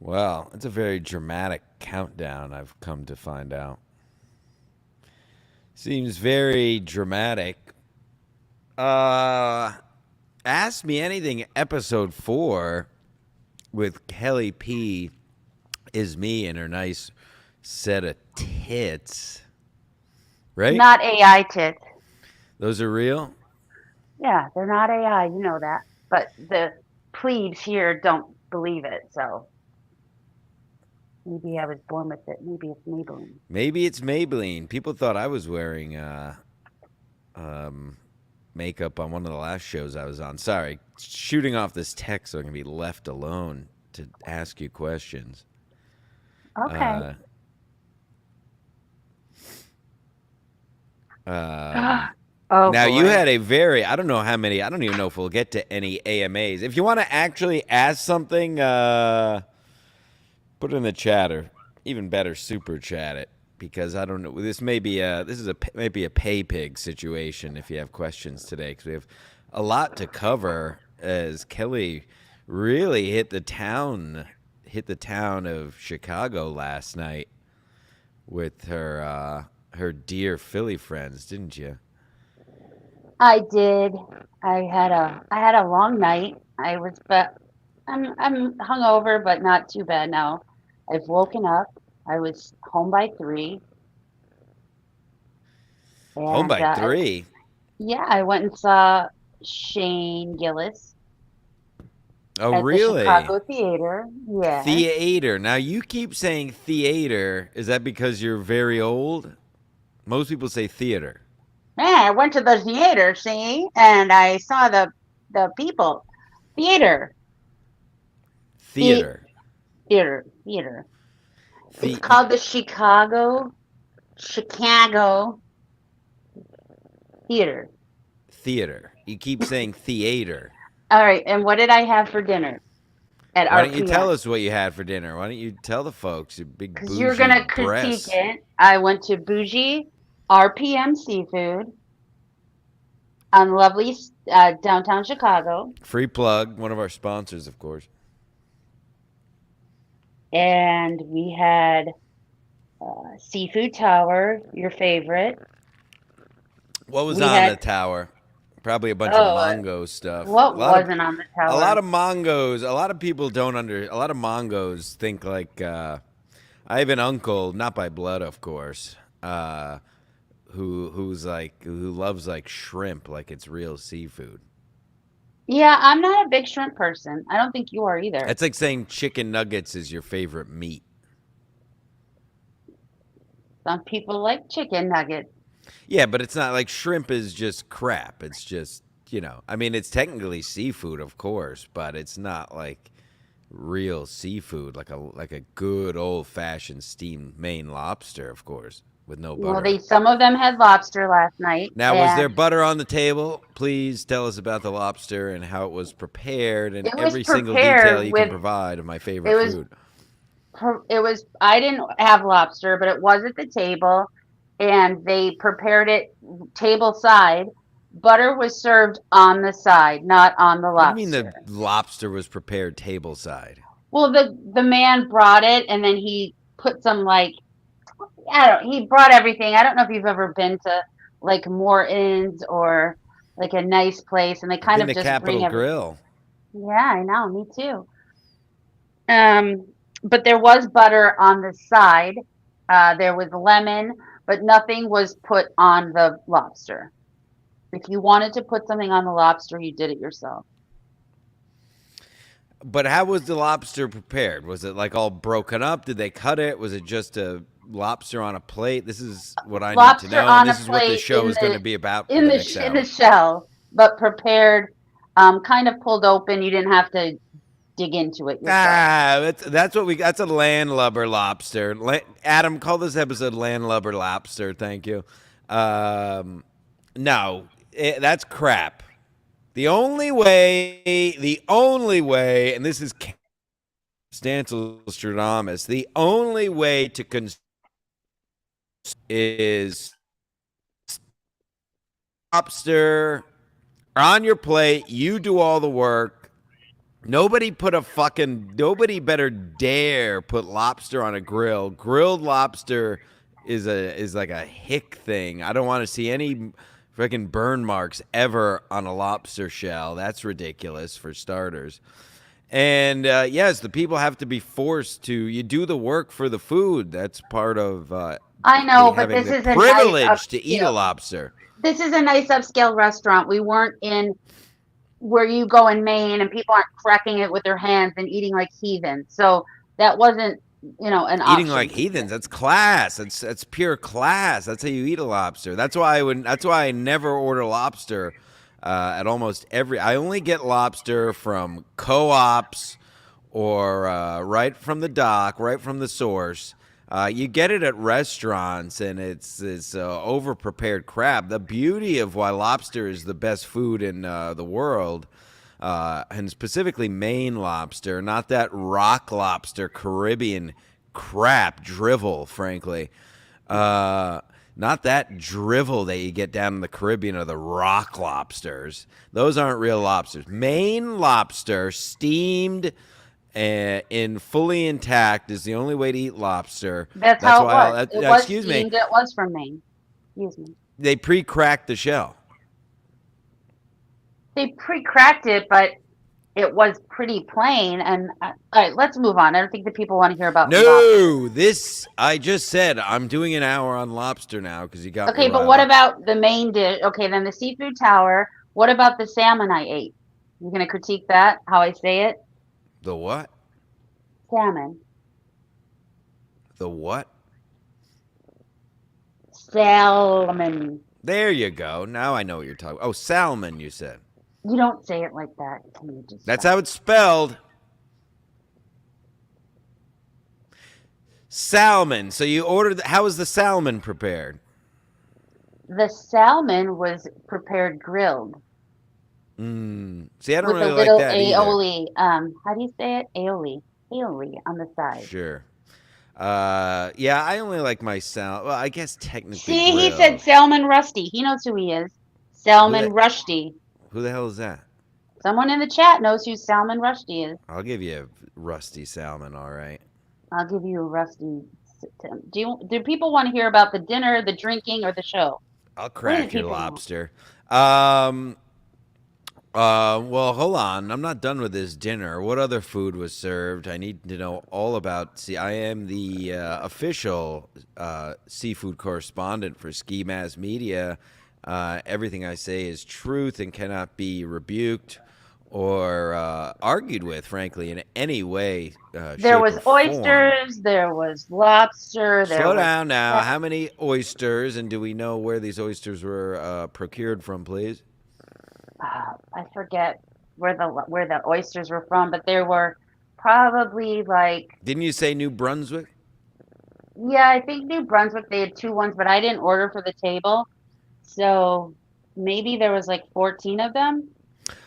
Well, it's a very dramatic countdown, I've come to find out. Seems very dramatic. Uh, Ask Me Anything, episode 4 with Kelly P is me and her nice set of tits. Right? Not AI tits. Those are real? Yeah, they're not AI. You know that. But the plebes here don't believe it. So maybe I was born with it. Maybe it's Maybelline. Maybe it's Maybelline. People thought I was wearing um, makeup on one of the last shows I was on. Sorry, shooting off this text so I can be left alone to ask you questions. Okay. Uh, um, Oh Now you boy. had a very I don't know how many I don't even know if we'll get to any AMAs. If you want to actually ask something, put it in the chat or even better, super chat it because I don't know. Maybe a pay pig situation if you have questions today because we have a lot to cover as Kelly really hit the town of Chicago last night with her dear Philly friends, didn't you? I did. I had a long night. But I'm hungover, but not too bad now. I've woken up. I was home by 3, Home and by 3. yeah, I went and saw Shane Gillis Oh, at the really? Chicago Theater. Yes. Theater. Now you keep saying theater. Is that because you're very old? Most people say theater. Yeah, I went to the theater, see, and I saw the people. Theater, the Theater. theater. It's The called the Chicago Theater. theater. You keep saying theater. All right, and what did I have for dinner at Why don't you RPM? tell us what you had for dinner? Why don't you tell the folks your big Because you're bougie gonna critique breasts? it. I went to bougie RPM Seafood on lovely downtown Chicago, Free plug, one of our sponsors, of course. and we had Seafood Tower, your favorite. What was We on had the tower? Probably a bunch of oh, Mongo stuff. what wasn't on the A lot tower? of Mongos. A lot of people don't under. A lot of Mongos think like. I have an uncle, not by blood, of course, who loves like shrimp, like it's real seafood. Yeah, I'm not a big shrimp person. I don't think you are either. That's like saying chicken nuggets is your favorite meat. Some people like chicken nuggets. Yeah, but it's not like shrimp is just crap. It's just I mean, it's technically seafood, of course, but it's not like real seafood, like a good old fashioned steamed Maine lobster, of course, with no Well, butter. some of them had lobster last night, Now, was and there butter on the table? Please tell us about the lobster and how it was prepared and it was every single detail prepared you can with provide of my it favorite was food. it was I didn't have lobster, but it was at the table, and they prepared it table side. Butter was served on the side, not on the What do you mean the lobster. lobster was prepared tableside? Well, the man brought it, and then he put some like I don't. He brought everything. I don't know if you've ever been to like Morton's or like a nice place, and they I've kind been of to just bring Capitol everything. Grill. Yeah, I know. Me too. Um, but there was butter on the side. There was lemon, but nothing was put on the lobster. If you wanted to put something on the lobster, you did it yourself. But how was the lobster prepared? Was it like all broken up? Did they cut it? Was it just a lobster on a plate? This is what I need to Lobster know, and on a this is what this plate show is going to be about for in the the next in the hour. shell, but prepared, kind of pulled open. You didn't have to dig into it yourself. That's what we. That's a landlubber lobster. Adam, call this episode "Landlubber Lobster." Thank you. No, that's crap. The only way, and this is Stancil Stradamus, the only way to is lobster on your plate. You do all the work. Nobody better dare put lobster on a grill. Grilled lobster is like a hick thing. I don't want to see any freaking burn marks ever on a lobster shell. That's ridiculous for starters. And yes, the people have to be forced to. You do the work for the food. That's part of I the know, but having this the is a nice privilege to eat a upscale. lobster. This is a nice upscale restaurant. We weren't in where you go in Maine and people aren't cracking it with their hands and eating like heathens. So that wasn't, an Eating option like for me. heathens, that's class. That's pure class. That's how you eat a lobster. That's why I never order lobster at almost every. I only get lobster from co-ops or right from the dock, right from the source. You get it at restaurants, and it's over prepared crap. The beauty of why lobster is the best food in the world, and specifically Maine lobster, not that rock lobster Caribbean crap drivel, frankly. Not that drivel that you get down in the Caribbean or the rock lobsters. Those aren't real lobsters. Maine lobster, steamed in fully intact, is the only way to eat lobster. That's That's how it why was. It was excuse me, steamed. It was from Maine. Excuse me. they pre-cracked the shell. They pre-cracked it, but it was pretty plain. And all right, let's move on. I don't think the people want to hear about lobster. No, this I just said I'm doing an hour on lobster now because you got me Okay, but riled what up. about the main dish? Okay, then the seafood tower. What about the salmon I ate? You gonna critique that? How I say it? The what? Salmon. The what? Salmon. There you go. Now I know what you're talking. Oh, salmon, you said. You don't say it like that. Can you just That's stop? how it's spelled. Salmon. So you ordered. How is the salmon prepared? The salmon was prepared grilled See, I don't with a really like little that either. aioli. How do you say it? Aioli. Aioli on the side. Sure. Yeah, I only like my salmon. Well, I guess technically See, he said grilled. Salmon Rusty. He knows who he is. Who Salmon the Rushdie. Who the hell is that? Someone in the chat knows who Salmon Rushdie is. I'll give you a rusty salmon. All right. I'll give you a rusty. Do people want to hear about the dinner, the drinking, or the show? I'll What do the crack your people want? lobster. Um. Well, hold on. I'm not done with this dinner. What other food was served? I need to know all about. See, I am the official seafood correspondent for Ski Mass Media. Everything I say is truth and cannot be rebuked or argued with, frankly, in any way, There shape, was or form. oysters. There was lobster. There Slow was. down now. How many oysters, and do we know where these oysters were procured from, please? I forget where the oysters were from, but there were probably like, Didn't you say New Brunswick? yeah, I think New Brunswick. They had two ones, but I didn't order for the table, so maybe there was like 14 of them.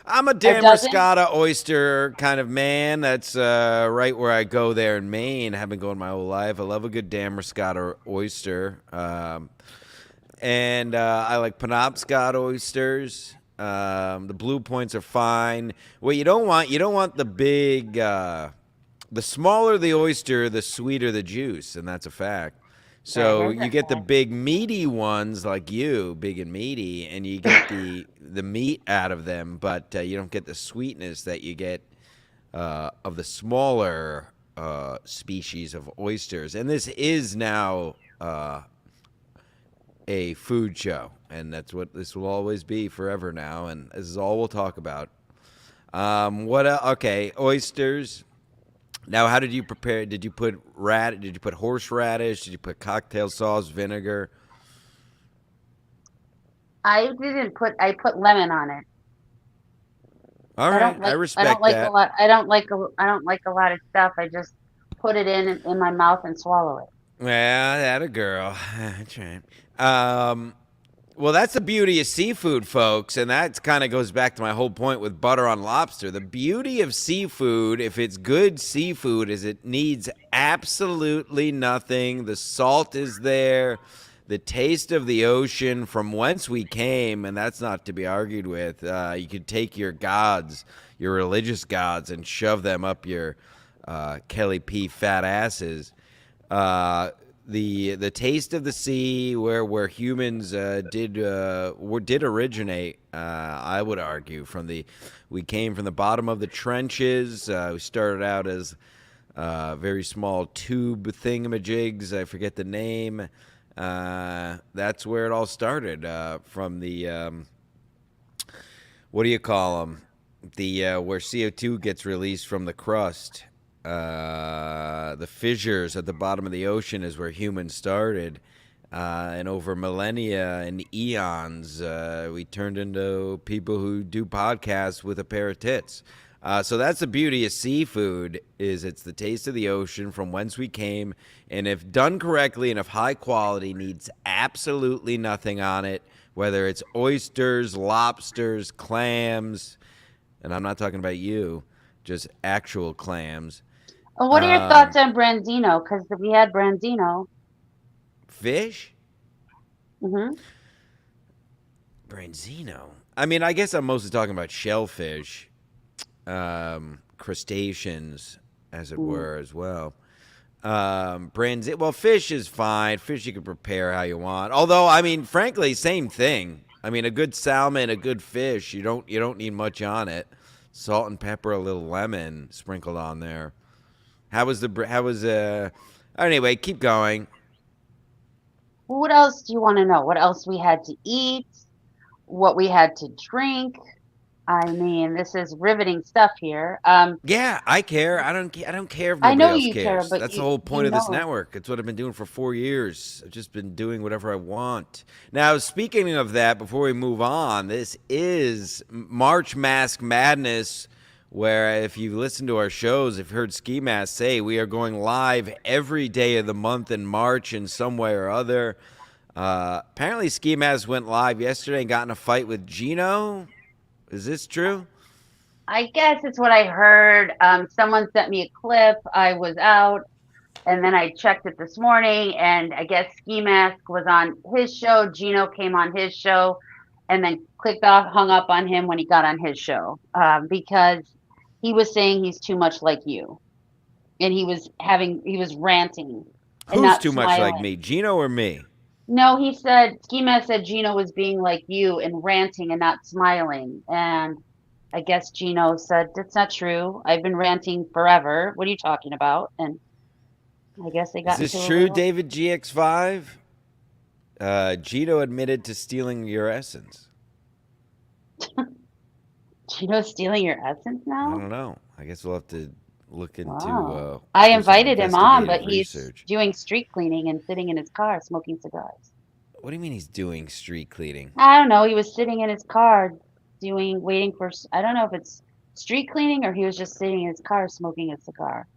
I'm a A dozen. Damascotta oyster kind of man. That's right where I go there in Maine. I've been going my whole life. I love a good Damascotta oyster. And I like Penobscot oysters. The blue points are fine. What you don't want the big, the smaller the oyster, the sweeter the juice, and that's a fact. That So is you a get the fact. big meaty ones like you, big and meaty, and you get the meat out of them, but you don't get the sweetness that you get of the smaller species of oysters. And this is now a food show, and that's what this will always be forever now. And this is all we'll talk about. Okay, oysters. Now, how did you prepare? Did you put Did you put horseradish? Did you put cocktail sauce, vinegar? I didn't put. I put lemon on it. All I right, don't I like. I don't respect like a that. lot. I don't like a lot of stuff. I just put it in my mouth and swallow it. Yeah, that a girl. That's right. Um, well, that's the beauty of seafood, folks, and that kind of goes back to my whole point with butter on lobster. The beauty of seafood, if it's good seafood, is it needs absolutely nothing. The salt is there, the taste of the ocean from whence we came, and that's not to be argued with. You could take your gods. your religious gods and shove them up your Kelly P fat asses. The taste of the sea, where humans did originate. I would argue we came from the bottom of the trenches. We started out as very small tube thingamajigs. I forget the name. That's where it all started. From the what do you call them? The where CO2 gets released from the crust. The fissures at the bottom of the ocean is where humans started. And over millennia and eons, we turned into people who do podcasts with a pair of tits. So that's the beauty of seafood, is it's the taste of the ocean from whence we came. And if done correctly and if high quality, needs absolutely nothing on it, whether it's oysters, lobsters, clams, and I'm not talking about you, just actual clams. Well, what are your thoughts on Branzino? Because we had Branzino. Fish? Mm-hmm. Branzino. I mean, I guess I'm mostly talking about shellfish, crustaceans, as it were, as well. Well, fish is fine. Fish you can prepare how you want. Although, I mean, frankly, same thing. I mean, a good salmon, a good fish, you don't need much on it. Salt and pepper, a little lemon sprinkled on there. Anyway, keep going. What else do you want to know? What else we had to eat? What we had to drink? I mean, this is riveting stuff here. Yeah, I care. I don't care if I nobody know else you care, cares. but That's the whole point you of this know. network. It's what I've been doing for 4 years. I've just been doing whatever I want. Now, speaking of that, before we move on, this is March Mask Madness, where if you listen to our shows, if you've heard Ski Mask say, we are going live every day of the month in March in some way or other. Apparently, Ski Mask went live yesterday and got in a fight with Gino. Is this true? I guess it's what I heard. Someone sent me a clip. I was out, and then I checked it this morning, and I guess Ski Mask was on his show. Gino came on his show, and then hung up on him when he got on his show, because he was saying he's too much like you, and he was ranting and Who's not too much like smiling. me, Gino or me? No, Ski Mask said Gino was being like you and ranting and not smiling, and I guess Gino said, that's not true. I've been ranting forever. What are you talking about? And I guess they Is got into this a true, little. David GX5? Gino admitted to stealing your essence. Gino's stealing your essence I now? don't know. I guess we'll have to look into. Wow. I do some invited him on, but investigative he's research. doing street cleaning and sitting in his car smoking cigars. What do you mean he's doing street cleaning? I don't know. He was sitting in his car waiting for, I don't know if it's street cleaning or he was just sitting in his car smoking a cigar.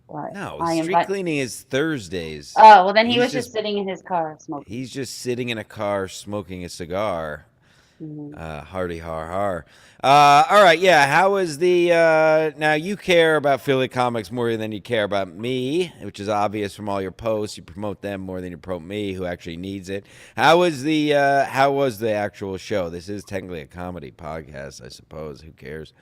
But No, I street invite. cleaning is Thursdays. Oh, well, then he He's was just sitting in his car smoking. He's just sitting in a car smoking a cigar. Mhm. Hardy har har. All right, yeah. How was the? Now you care about Philly comics more than you care about me, which is obvious from all your posts. You promote them more than you promote me, who actually needs it. How was the? How was the actual show? This is technically a comedy podcast, I suppose. Who cares?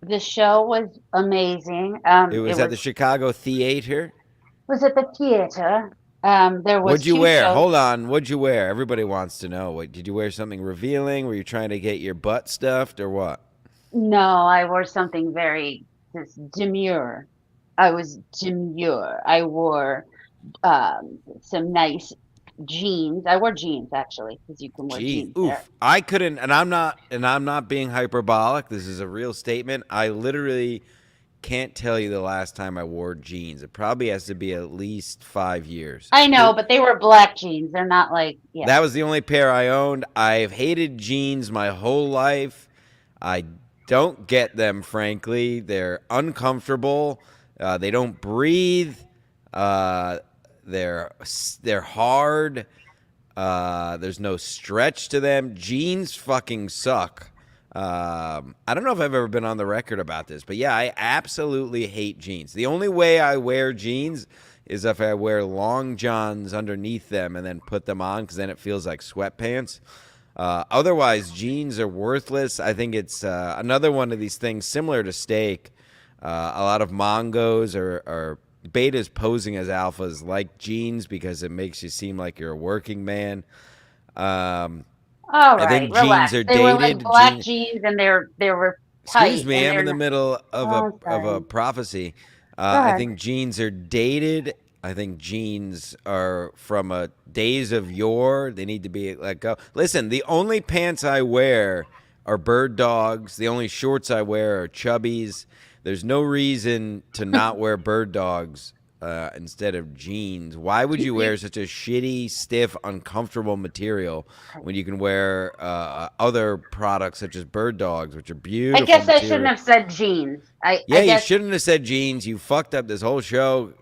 The show was amazing. It was at the Chicago Theater. Was at the theater. There was What'd you two wear? shows. Hold on. What'd you wear? Everybody wants to know. What, did you wear something revealing? Were you trying to get your butt stuffed or what? No, I wore something very just demure. I was demure. I wore some nice jeans. I wore jeans actually, because you can wear Gee, jeans there. oof. I couldn't, and I'm not being hyperbolic. This is a real statement. I literally can't tell you the last time I wore jeans. It probably has to be at least 5 years. I know, but they were black jeans. They're not like, yeah. That was the only pair I owned. I've hated jeans my whole life. I don't get them, frankly. They're uncomfortable. They don't breathe. They're hard. There's no stretch to them. Jeans fucking suck. I don't know if I've ever been on the record about this, but yeah, I absolutely hate jeans. The only way I wear jeans is if I wear long johns underneath them and then put them on, because then it feels like sweatpants. Otherwise, jeans are worthless. I think it's another one of these things similar to steak. A lot of mongos or betas posing as alphas like jeans because it makes you seem like you're a working man. Um, All I right, think jeans relax. are They were like dated. black jeans, and they were Excuse tight, me, and I'm in the they're. middle Oh, of a sorry. prophecy. Go I ahead. think jeans are dated. I think jeans are from a days of yore. They need to be let go. Listen, the only pants I wear are bird dogs. The only shorts I wear are chubbies. There's no reason to not wear bird dogs instead of jeans. Why would you wear such a shitty, stiff, uncomfortable material when you can wear other products such as bird dogs, which are I beautiful guess I shouldn't material? have said jeans. I Yeah, you guess shouldn't have said jeans. You fucked up this whole show.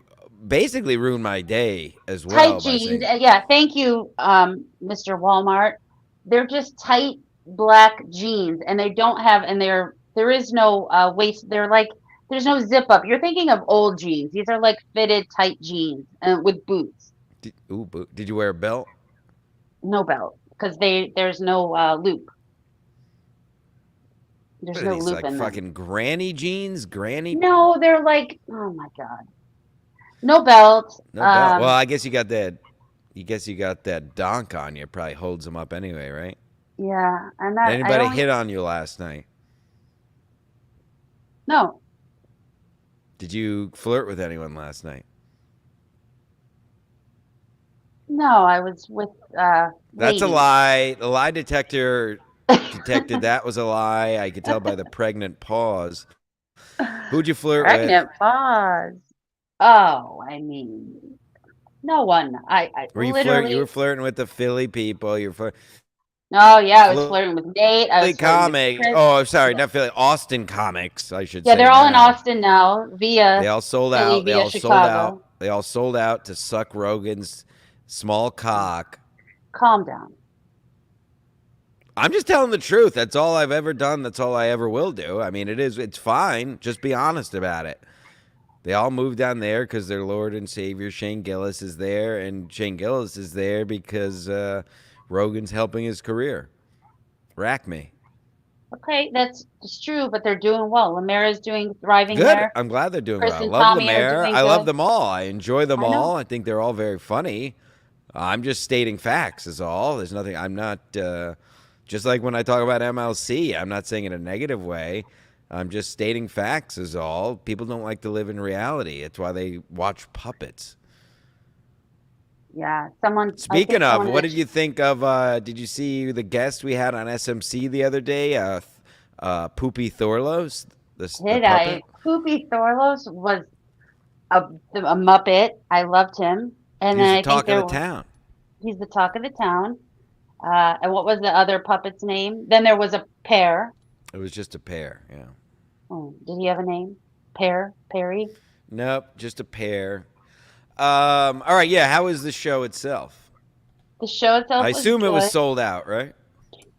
Basically ruined my day as tight well by jeans. saying, Yeah, thank you, Mr. Walmart. They're just tight black jeans, and they don't have, and there is no waist. They're like there's no zip up. You're thinking of old jeans. These are like fitted tight jeans with boots, did you wear a belt? no belt, because there's no loop. What There's are no these loop like in them. fucking granny jeans? Granny No, they're like oh my god, no belt. no belt. Well, I guess you got that. You guess you got that donk on you. Probably holds them up anyway, right? Yeah, and Did that I anybody don't hit on you last night? know. Did you flirt with anyone last night? No, I was with That's a ladies. lie. The lie detector detected that was a lie. I could tell by the pregnant pause. Who'd you flirt with? Pregnant pause. Oh, I mean, no one. I Were you flirt? You literally. were flirting with the Philly people. You're Oh yeah, I was Philly flirting with Nate. I was flirting with comics. Chris. Oh, I'm sorry, Yeah, not Philly. Austin comics, I should yeah, say they're all in now. Austin now via They all sold Philly out. They via all sold out. Chicago. They all sold out to suck Rogan's small cock. Calm down. I'm just telling the truth. That's all I've ever done. That's all I ever will do. I mean, it's fine. Just be honest about it. They all moved down there because their Lord and Savior Shane Gillis is there, and Shane Gillis is there because Rogan's helping his career. Rack me. Okay, that's it's true, but they're doing well. Lemara's doing thriving Good. there. I'm glad they're doing Chris well. I and love Tommy are Lemaire. doing I love good. them all. I enjoy them I know. all. I think they're all very funny. I'm just stating facts, is all. There's nothing. I'm not. Just like when I talk about MLC, I'm not saying in a negative way. I'm just stating facts, is all. People don't like to live in reality. It's why they watch puppets. Yeah, someone. I Speaking think of, someone in what the did you think of? Did you see the guest we had on SMC the other day? Poopy Thorlos, the did I puppet. Poopy Thorlos was a Muppet. I loved him. And He then was the I think talk of there the was town. he's the talk of the town. And what was the other puppet's name? Then there was a pear. It was just a pair. Yeah. Oh, did he have a name? Pear? Perry? Nope, just a pair. All right, yeah. How was the show itself? The show itself I was assume it was good. sold out, right?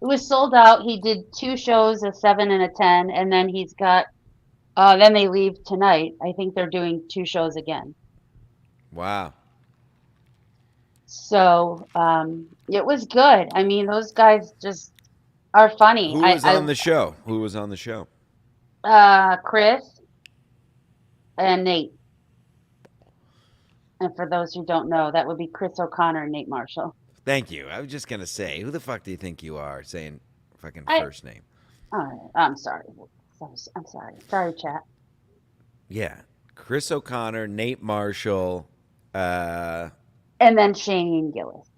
It was sold out. He did two shows, a 7 and a 10, and then he's got then they leave tonight. I think they're doing two shows again. Wow. So, it was good. I mean, those guys just are funny. Who was on the show? Who was on the show? Chris and Nate. And for those who don't know, that would be Chris O'Connor and Nate Marshall. Thank you. I was just gonna say, who the fuck do you think you are saying fucking I, first name? I'm sorry. I'm sorry. Sorry, chat. Yeah, Chris O'Connor, Nate Marshall, uh, And then Shane Gillis.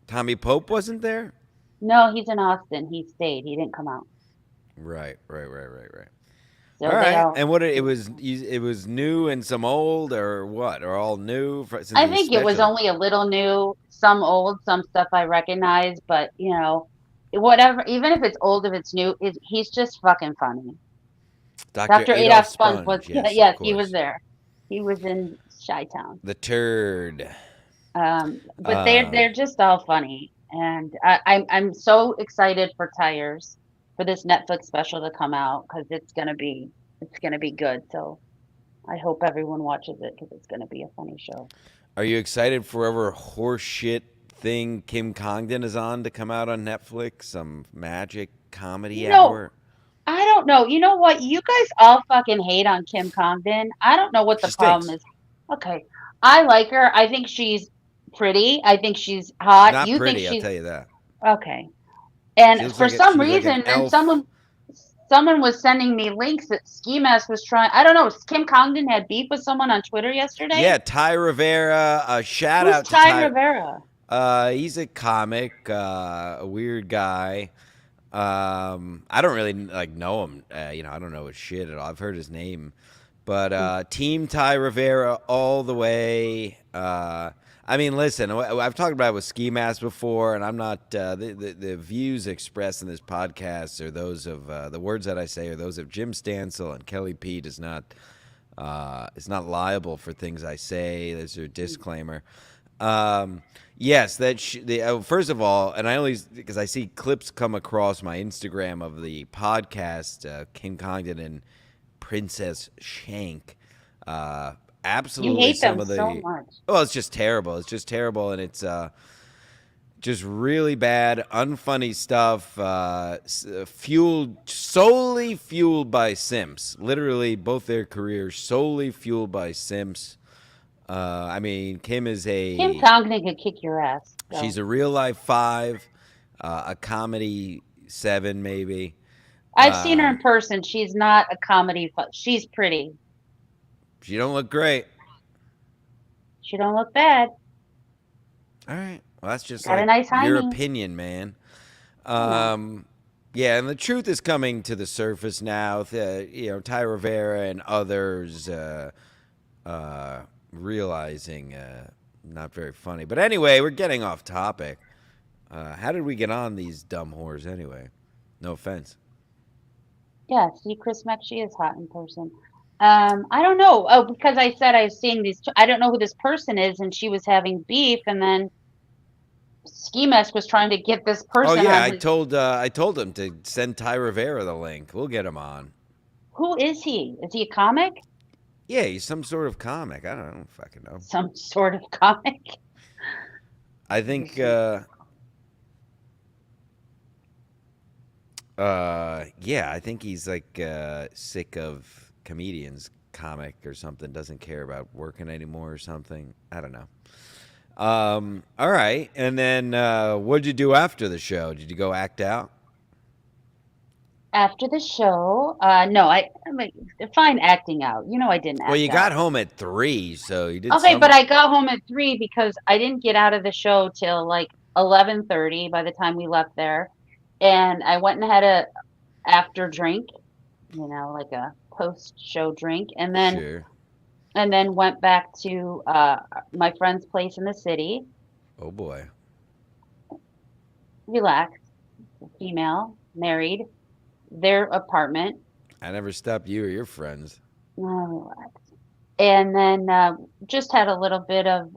Tommy Pope wasn't there. No, he's in Austin. He stayed. He didn't come out. Right. All So they right. all. And what it was new and some old or what? Or all new since I it was think it was special. only a little new. Some old, some stuff I recognize, but whatever. Even if it's old, if it's new, he's just fucking funny. Dr. Dr. Adolf Adolf Spuns was Sponge, yes, of yes, he was course. there. He was in Chi Town. The turd. But Uh, they're just all funny, and I'm so excited for Tires for this Netflix special to come out because it's gonna be good. So I hope everyone watches it because it's gonna be a funny show. are you excited for whatever horse shit thing Kim Congdon is on to come out on Netflix? Some magic comedy No, hour? I don't know. You know what? You guys all fucking hate on Kim Congdon. I don't know what the She problem stinks. is. Okay. I like her. I think she's pretty. I think she's She's hot. not You think pretty, I'll she's tell you that. okay. And She looks for like some she's like an reason, then elf. someone was sending me links that Ski Mask was trying. I don't know. Kim Congdon had beef with someone on Twitter yesterday. Yeah, Ty Rivera. Shout Who's out to Ty Ty. Rivera? He's a comic, a weird guy. I don't really like know him. I don't know his shit at all. I've heard his name, but Team Ty Rivera all the way. I mean, listen, I've talked about it with Ski Mask before, and I'm not the views expressed in this podcast are those of the words that I say are those of Jim Stancil and Kelly P. Does not is not liable for things I say. There's a disclaimer. Yes, first of all, and I only because I see clips come across my Instagram of the podcast, Kim Congdon and Princess Shank. You Absolutely, hate some them of so the much. well, it's just terrible. It's just terrible, and it's just really bad, unfunny stuff. Solely fueled by simps. Literally, both their careers solely fueled by simps. I mean, Kim is Kim a Congdon could kick your ass. she's So a real life five, a comedy seven maybe. I've seen her in Um, person. She's not a comedy. She's pretty. she don't look great. She don't look bad. All right, well that's just Got a like nice your hiney. opinion, man. You know. Yeah, and the truth is coming to the surface now. Ty Rivera and others realizing not very funny. But anyway, we're getting off topic. How did we get on these dumb whores anyway? No offense. Yeah, see, Chris Mack, she is hot in person. I don't know. Oh, because I said I was seeing these. I don't know who this person is, and she was having beef, and then Ski Mask was trying to get this Oh person yeah, on I his. told I told him to send Ty Rivera the link. We'll get him on. Who is he? Is he a comic? Yeah, he's some sort of comic. I don't fucking know. Some sort of comic? I Let me think see. yeah, I think he's like sick of comedians comic or something, doesn't care about working anymore or something. I don't know. All right. And then what'd you do after the show? Did you go act out? After the show, no, I'm like, define acting out. You know, I didn't Well, act you got out. home at 3, so you did Okay, but some. I got home at 3 because I didn't get out of the show till like 11:30 by the time we left there. And I went and had a after drink, like a post show drink, Sure. and then went back to my friend's place in the city, Oh boy. relaxed, female, married, their apartment, I never stopped you or your friends. relaxed. And then just had a little bit of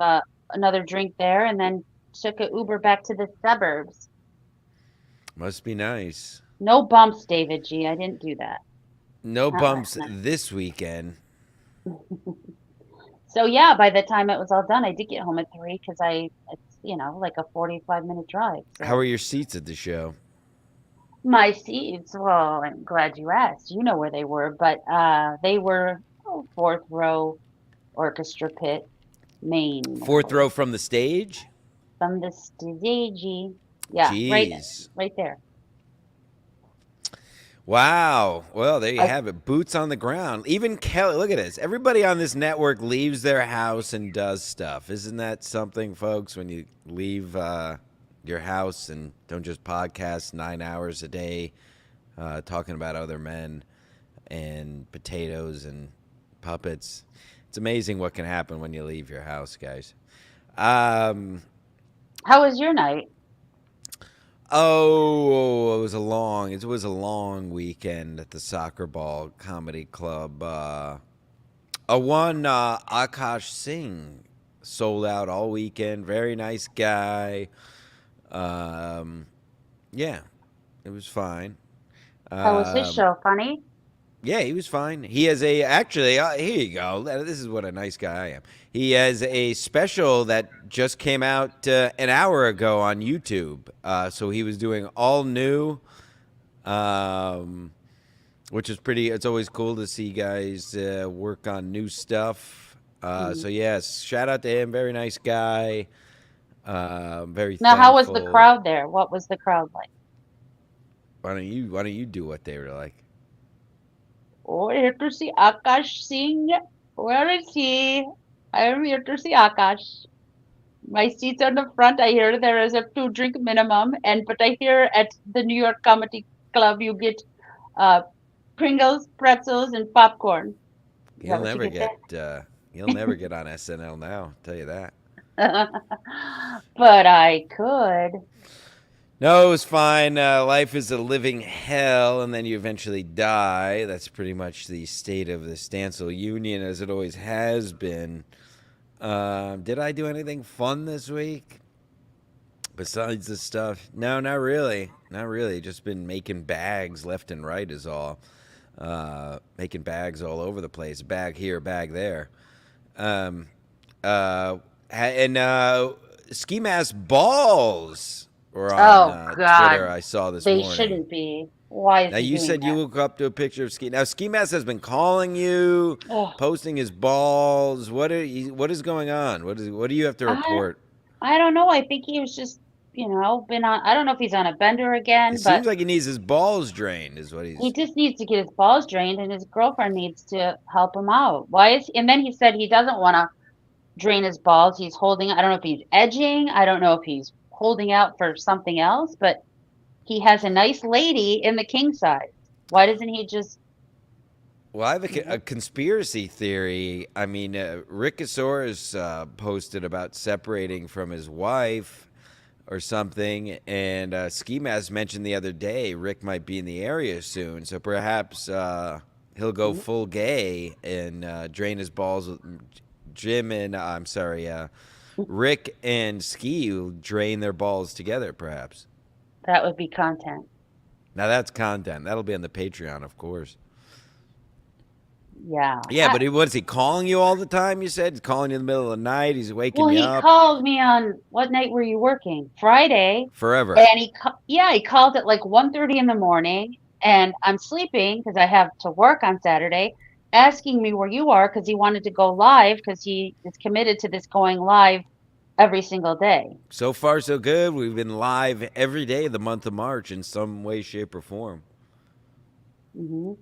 another drink there, and then took a Uber back to the suburbs. Must be nice. No bumps, David G. I didn't do that. No Not last bumps night. this weekend. So yeah, by the time it was all done, I did get home at 3 because it's like a 45-minute drive. How are So your seats at the show? my seats, well, I'm glad you asked. You know where they were, but they were fourth row orchestra pit, main Fourth row row from the stage? from the stage. Yeah, Jeez. right there. Wow. Well, there you I, have it. Boots on the ground. Even Kelly, look at this. Everybody on this network leaves their house and does stuff. Isn't that something, folks, when you leave your house and don't just podcast 9 hours a day talking about other men and potatoes and puppets? It's amazing what can happen when you leave your house, guys. Um, how was your night? Oh, it was a long weekend at the Soccer Ball Comedy Club. Akash Singh sold out all weekend. Very nice guy. Um, yeah, it was fine. How was his Um, show? Funny? Yeah, he was fine. He has a actually. Here you go. This is what a nice guy I am. He has a special that just came out an hour ago on YouTube. So he was doing all new, um, which is pretty. It's always cool to see guys work on new stuff. So Mhm. yes, shout out to him. Very nice guy. Very Now, how was the thankful. crowd there? What was the crowd like? Why don't you do what they were like? Oh, here to see Akash Singh. Where is he? I am here to see Akash. My seats are in the front. I hear there is a two-drink minimum, and but I hear at the New York Comedy Club you get uh, Pringles, pretzels, and popcorn. Is that He'll what you never get get. He'll never get on SNL now. I'll tell you that. there? But I could. No, it was fine. Life is a living hell, and then you eventually die. That's pretty much the state of the Stancil Union, as it always has been. Did I do anything fun this week besides this stuff? No, not really. Not really. Just been making bags left and right is all. Making bags all over the place. Bag here, bag there. Um, and Ski Mask balls were on Oh Twitter. God, I saw this they morning. shouldn't be. Why is Now he you doing said you that? woke up to a picture of Ski. Now Ski Mask has been calling you, Oh, posting his balls. What is going on? What do you have to I report? I don't know. I think he was just, been on. I don't know if he's on a bender It again, but seems like he needs his balls drained. Is what he he's. just needs to get his balls drained, and his girlfriend needs to help him out. Why is? And then he said he doesn't want to drain his balls. He's holding. I don't know if he's edging. I don't know if he's holding out for something else, but he has a nice lady in the king size. Why doesn't he just, Well, I have you a know? conspiracy theory. I mean, Rick Asores posted about separating from his wife or something, and Ski Mask mentioned the other day Rick might be in the area soon, so perhaps he'll go full gay and drain his balls. Jim and I'm sorry, Rick and Ski will drain their balls together, perhaps. That would be content. Now that's content. That'll be on the Patreon, of course. Yeah. Yeah, but what is he calling you all the time? You said he's calling you in the middle of the night. He's waking Well, you he up called me on what night were you working? Friday. forever. And he called at like 1:30 in the morning, and I'm sleeping because I have to work on Saturday, asking me where you are because he wanted to go live because he is committed to this going live every single day. So far, so good. We've been live every day of the month of March in some way, shape, or form. hmm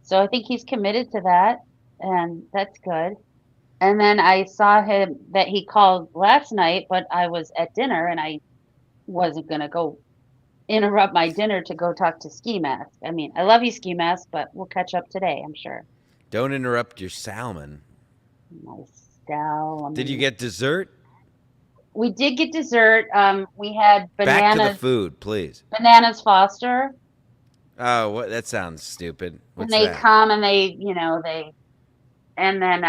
So I think he's committed to that, and that's good. And then I saw him that he called last night, but I was at dinner and I wasn't gonna go interrupt my dinner to go talk to Ski Mask. I mean, I love you, Ski Mask, but we'll catch up today, I'm sure. Don't interrupt your salmon. My style. I Did you mean, get dessert? we did get dessert. We had Back to the food, please. bananas Foster, Oh, what? That sounds stupid. and What's they that? come and and then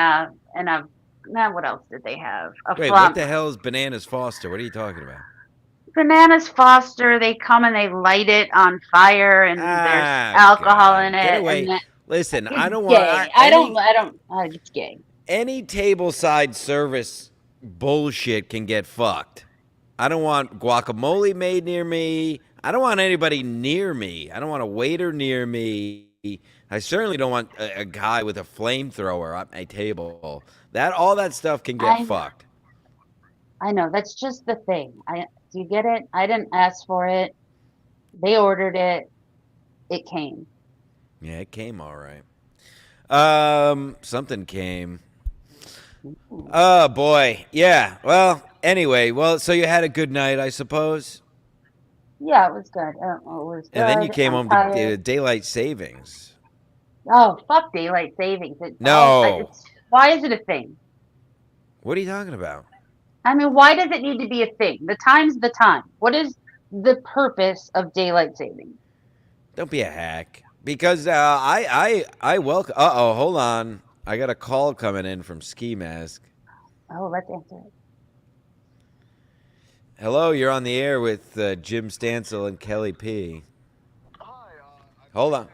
now what else did they have? A Wait, what from the hell is Bananas Foster? What are you talking about? bananas Foster. They come and they light it on fire, and there's Ah, alcohol in God, get it, and away! Listen, I it's don't want gay. It's gay. any table side service bullshit can get fucked. I don't want guacamole made near me. I don't want anybody near me. I don't want a waiter near me. I certainly don't want a guy with a flamethrower at my table. That all that stuff can get I fucked. I know that's just the thing. Do you get it? I didn't ask for it. They ordered it. It came. Yeah, it came all right. Something came. Ooh. Oh boy. Yeah. Well, anyway, so you had a good night, I suppose. Yeah, it was good. It was And then you good. came I'm home to tired. daylight savings. Oh, fuck daylight savings. No. It's why is it a thing? What are you talking about? I mean, why does it need to be a thing? The time's the time. What is the purpose of daylight savings? Don't be a hack. Because I welcome. Oh, hold on. I got a call coming in from Ski Mask. Oh, let's answer it. Hello, you're on the air with Jim Stancil and Kelly P. Hold on.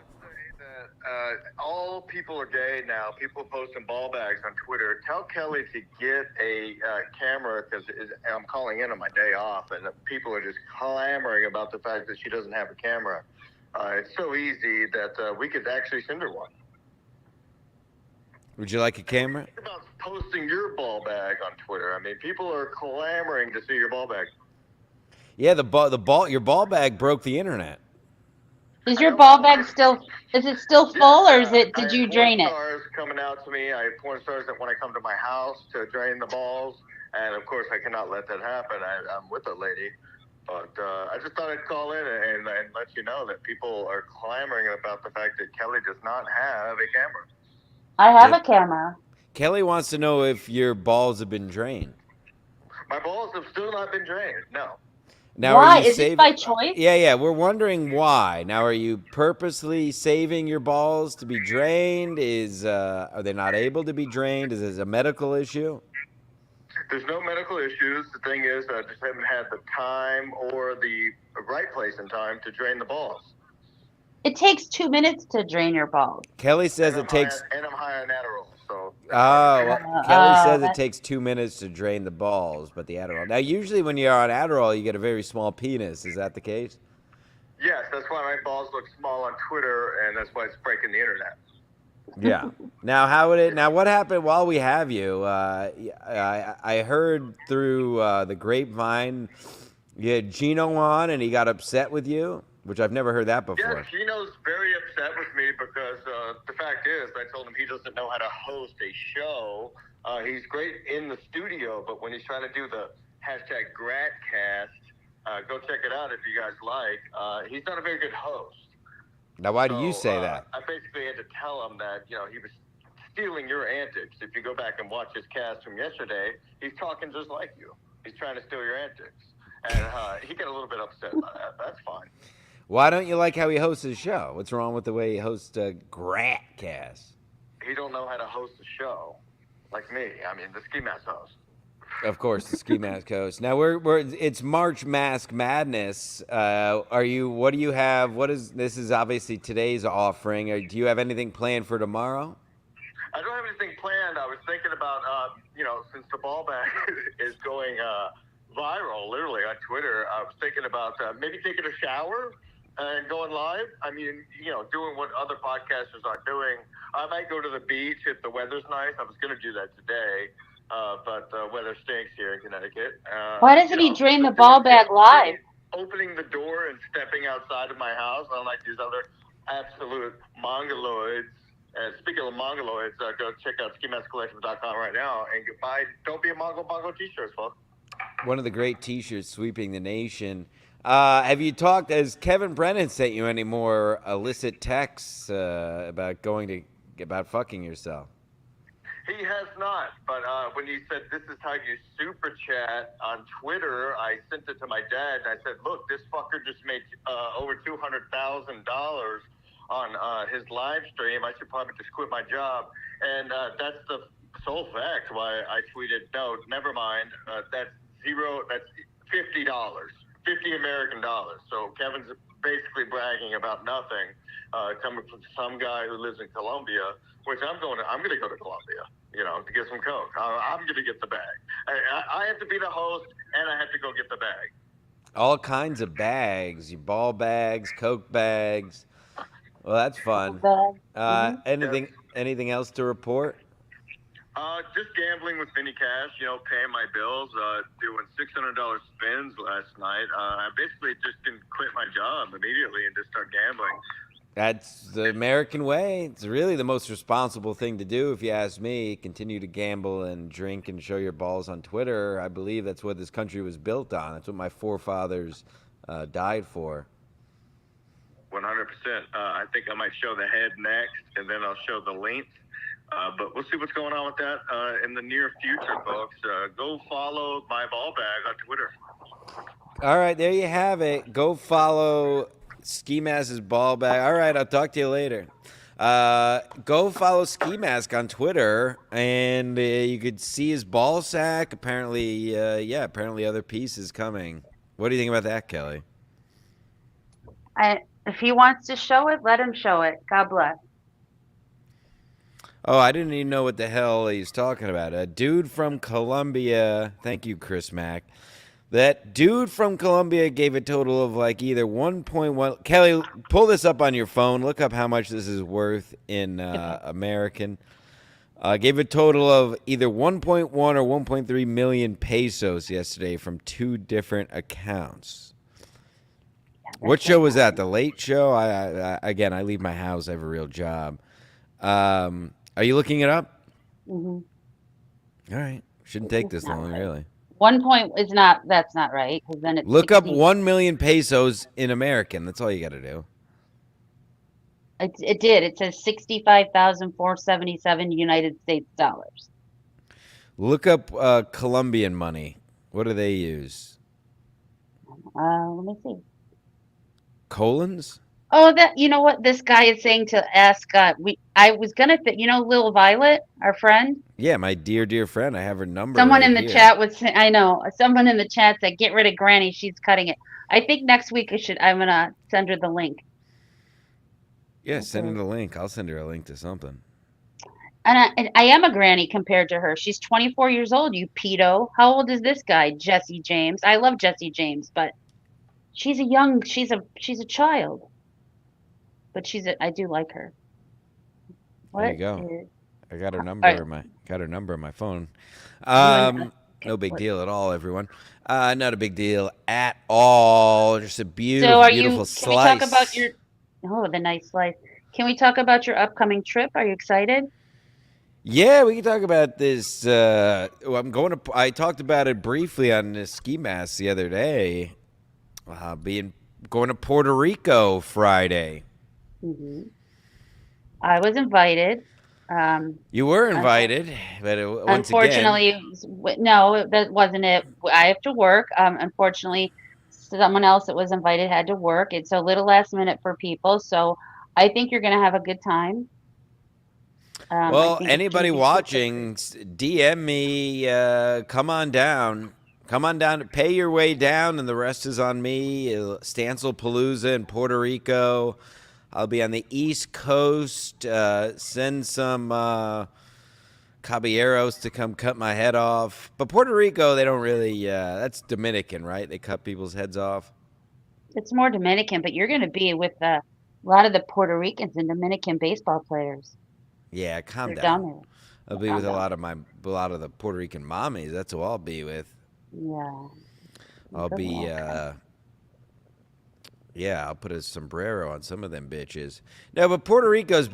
all people are gay now. People posting ball bags on Twitter. Tell Kelly to get a camera because I'm calling in on my day off, and people are just clamoring about the fact that she doesn't have a camera. It's so easy that we could actually send her one. Would you like a camera? Think about posting your ball bag on Twitter. I mean, people are clamoring to see your ball bag. Yeah, your ball bag broke the internet. Is your ball bag still? Is it still full, or is it? I Did have you porn drain it? stars coming out to me. I have porn stars that want to come to my house to drain the balls, and of course I cannot let that happen. I'm with a lady, but I just thought I'd call in and let you know that people are clamoring about the fact that Kelly does not have a camera. I have a camera. Kelly wants to know if your balls have been drained. My balls have still not been drained. No. Now, Why? are you Is it saving? by choice? Yeah. We're wondering why. Now, are you purposely saving your balls to be drained? Are they not able to be drained? Is this a medical issue? There's no medical issues. The thing is, I just haven't had the time or the right place and time to drain the balls. It takes 2 minutes to drain your balls. Kelly says it takes. And I'm high on Adderall, so. Oh, well, Kelly says it that's- takes 2 minutes to drain the balls, but the Adderall. Now, usually when you're on Adderall, you get a very small penis. Is that the case? Yes, that's why my balls look small on Twitter, and that's why it's breaking the internet. Yeah. Now, Now, what happened while we have you? I heard through the grapevine you had Gino on, and he got upset with you, which I've never heard that before. Yeah, Gino's very upset with me because the fact is, I told him he doesn't know how to host a show. He's great in the studio, but when he's trying to do the hashtag Gratcast, go check it out if you guys like. He's not a very good host. Now, why do you say that? I basically had to tell him that, he was stealing your antics. If you go back and watch his cast from yesterday, he's talking just like you. He's trying to steal your antics. And he got a little bit upset by that. That's fine. Why don't you like how he hosts his show? What's wrong with the way he hosts a Gratcast? He don't know how to host a show like me. I mean, the Ski Mask host. Of course, the Ski Mask host. Now it's March Mask Madness. What do you have? This is obviously today's offering. Do you have anything planned for tomorrow? I don't have anything planned. I was thinking about, since the ball bag is going viral, literally on Twitter, I was thinking about maybe taking a shower and going live. I mean, doing what other podcasters are doing. I might go to the beach if the weather's nice. I was going to do that today. But the weather stinks here in Connecticut. Why doesn't he drain the ball bag live? Opening the door and stepping outside of my house, unlike these other absolute mongoloids. And speaking of mongoloids, go check out skimaskcollective.com right now and buy Don't Be a Mongo Bongo t-shirts, folks. One of the great t-shirts sweeping the nation. Has Kevin Brennan sent you any more illicit texts about fucking yourself? He has not, but when he said this is how you super chat on Twitter, I sent it to my dad and I said, look, this fucker just made over $200,000 on his live stream. I should probably just quit my job. And that's the sole fact why I tweeted, no, never mind. That's $50, $50 American dollars. So Kevin's basically bragging about nothing, coming from some guy who lives in Colombia, which I'm going to go to Colombia, to get some coke. I'm going to get the bag. I have to be the host, and I have to go get the bag. All kinds of bags, your ball bags, coke bags. Well, that's fun. Anything else to report? Just gambling with Vinny Cash, paying my bills, doing $600 spins last night. I basically just can quit my job immediately and just start gambling. That's the American way. It's really the most responsible thing to do, if you ask me. Continue to gamble and drink and show your balls on Twitter. I believe that's what this country was built on. That's what my forefathers died for. 100%. I think I might show the head next, and then I'll show the length. But we'll see what's going on with that in the near future, folks. Go follow my ball bag on Twitter. All right, there you have it. Go follow Ski Mask's ball bag. All right, I'll talk to you later. Go follow Ski Mask on Twitter, and you could see his ball sack. Apparently other pieces coming. What do you think about that, Kelly? If he wants to show it, let him show it. God bless. Oh, I didn't even know what the hell he's talking about. A dude from Colombia. Thank you, Chris Mack. That dude from Colombia gave a total of like either 1.1. Kelly, pull this up on your phone. Look up how much this is worth in Okay. American. Gave a total of either 1.1 or 1.3 million pesos yesterday from two different accounts. Yeah, What that's show was that? nothing. The Late Show? Again, I leave my house. I have a real job. Are you looking it up? Hmm. All right. Shouldn't take It's this not long, right. really. 1 point is not. That's not right because then it's Look up 60. 1 million pesos in American. That's all you got to do. It did. It says 65,477 United States dollars. Look up Colombian money. What do they use? Let me see. Colons? Oh, that you know what this guy is saying to ask. I was gonna Lil Violet, our friend. Yeah, my dear, dear friend. I have her number Someone right in the here. chat I know someone in the chat said get rid of Granny. She's cutting it. I think next week I'm gonna send her the link. Yeah, send her Okay. the link. I'll send her a link to something. And I am a granny compared to her. She's 24 years old, you pedo. How old is this guy, Jesse James? I love Jesse James, but she's a child. But I do like her. There you What go. is, I got her all right, number in my phone. you and, okay, No big what, deal at all, everyone. Not a big deal at all. Just a so beautiful, beautiful can we talk about slice. your, oh, the nice life. Can we talk about your upcoming trip? Are you excited? Yeah, we can talk about this. I talked about it briefly on the ski mask the other day. Being going to Puerto Rico Friday. Hmm. I was invited. Um, You were unfor- invited, but once again, Unfortunately, no, that wasn't it. I have to work. Unfortunately, someone else that was invited had to work. It's a little last minute for people, so I think you're going to have a good time. I well, think it's going to anybody be super great. watching, DM me. Come on down. Come on down. Pay your way down, and the rest is on me. Stancil Palooza in Puerto Rico. I'll be on the East Coast. Send some caballeros to come cut my head off. But Puerto Rico, they don't really. That's Dominican, right? They cut people's heads off. It's more Dominican, but you're going to be with a lot of the Puerto Ricans and Dominican baseball players. Yeah, calm They're down down. there. I'll Yeah, be with calm down. a lot of the Puerto Rican mommies. That's who I'll be with. Yeah, I'll good be luck. Yeah, I'll put a sombrero on some of them bitches. No, but Puerto Rico's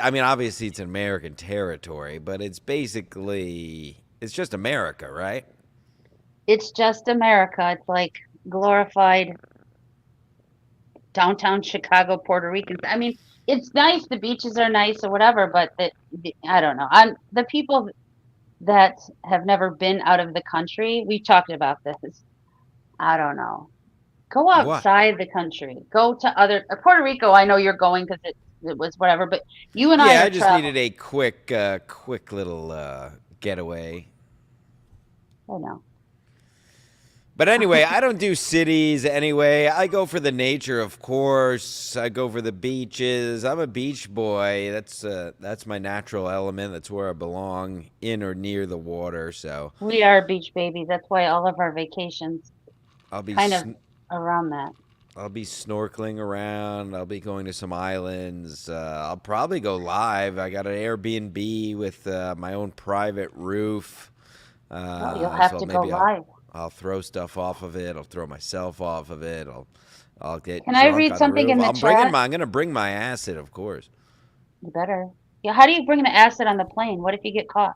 I mean, obviously it's an American territory, but it's just America, right? It's just America. It's like glorified downtown Chicago Puerto Ricans. I mean, it's nice. The beaches are nice or whatever, but I don't know. I'm the people that have never been out of the country. We talked about this. I don't know. Go What? outside the country. Go to other Puerto Rico. I know you're going because it was whatever, but you and I Yeah, I have just traveled. needed a quick little getaway. I know. But anyway, I don't do cities anyway. I go for the nature, of course. I go for the beaches. I'm a beach boy. That's my natural element. That's where I belong, in or near the water. So We are beach babies. That's why all of our vacations I'll be kind of around that. I'll be snorkeling around. I'll be going to some islands. I'll probably go live. I got an Airbnb with my own private roof. Oh, you'll have So to go maybe I'll live. I'll throw stuff off of it. I'll throw myself off of it. I'll get Can I drunk read on the something roof. in the chat? I'm gonna bring my acid, of course. You better. Yeah, how do you bring the acid on the plane? What if you get caught?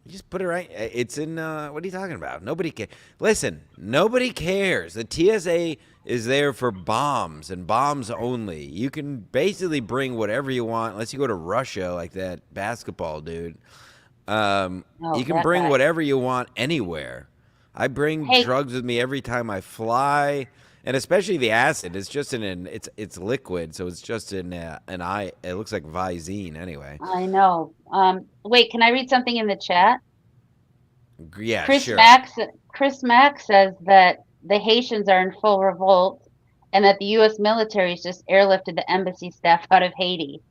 You just put it right. It's in. What are you talking about? Nobody cares. Listen, nobody cares. The TSA is there for bombs and bombs only. You can basically bring whatever you want, unless you go to Russia like that basketball dude. Oh, You can that bring guy. whatever you want anywhere. I bring Hey, drugs with me every time I fly, and especially the acid. It's just it's liquid, so it's just in an eye. It looks like Visine anyway. I know. Wait, can I read something in the chat? Yeah, Chris sure. Max Chris Max says that the Haitians are in full revolt and that the US military has just airlifted the embassy staff out of Haiti.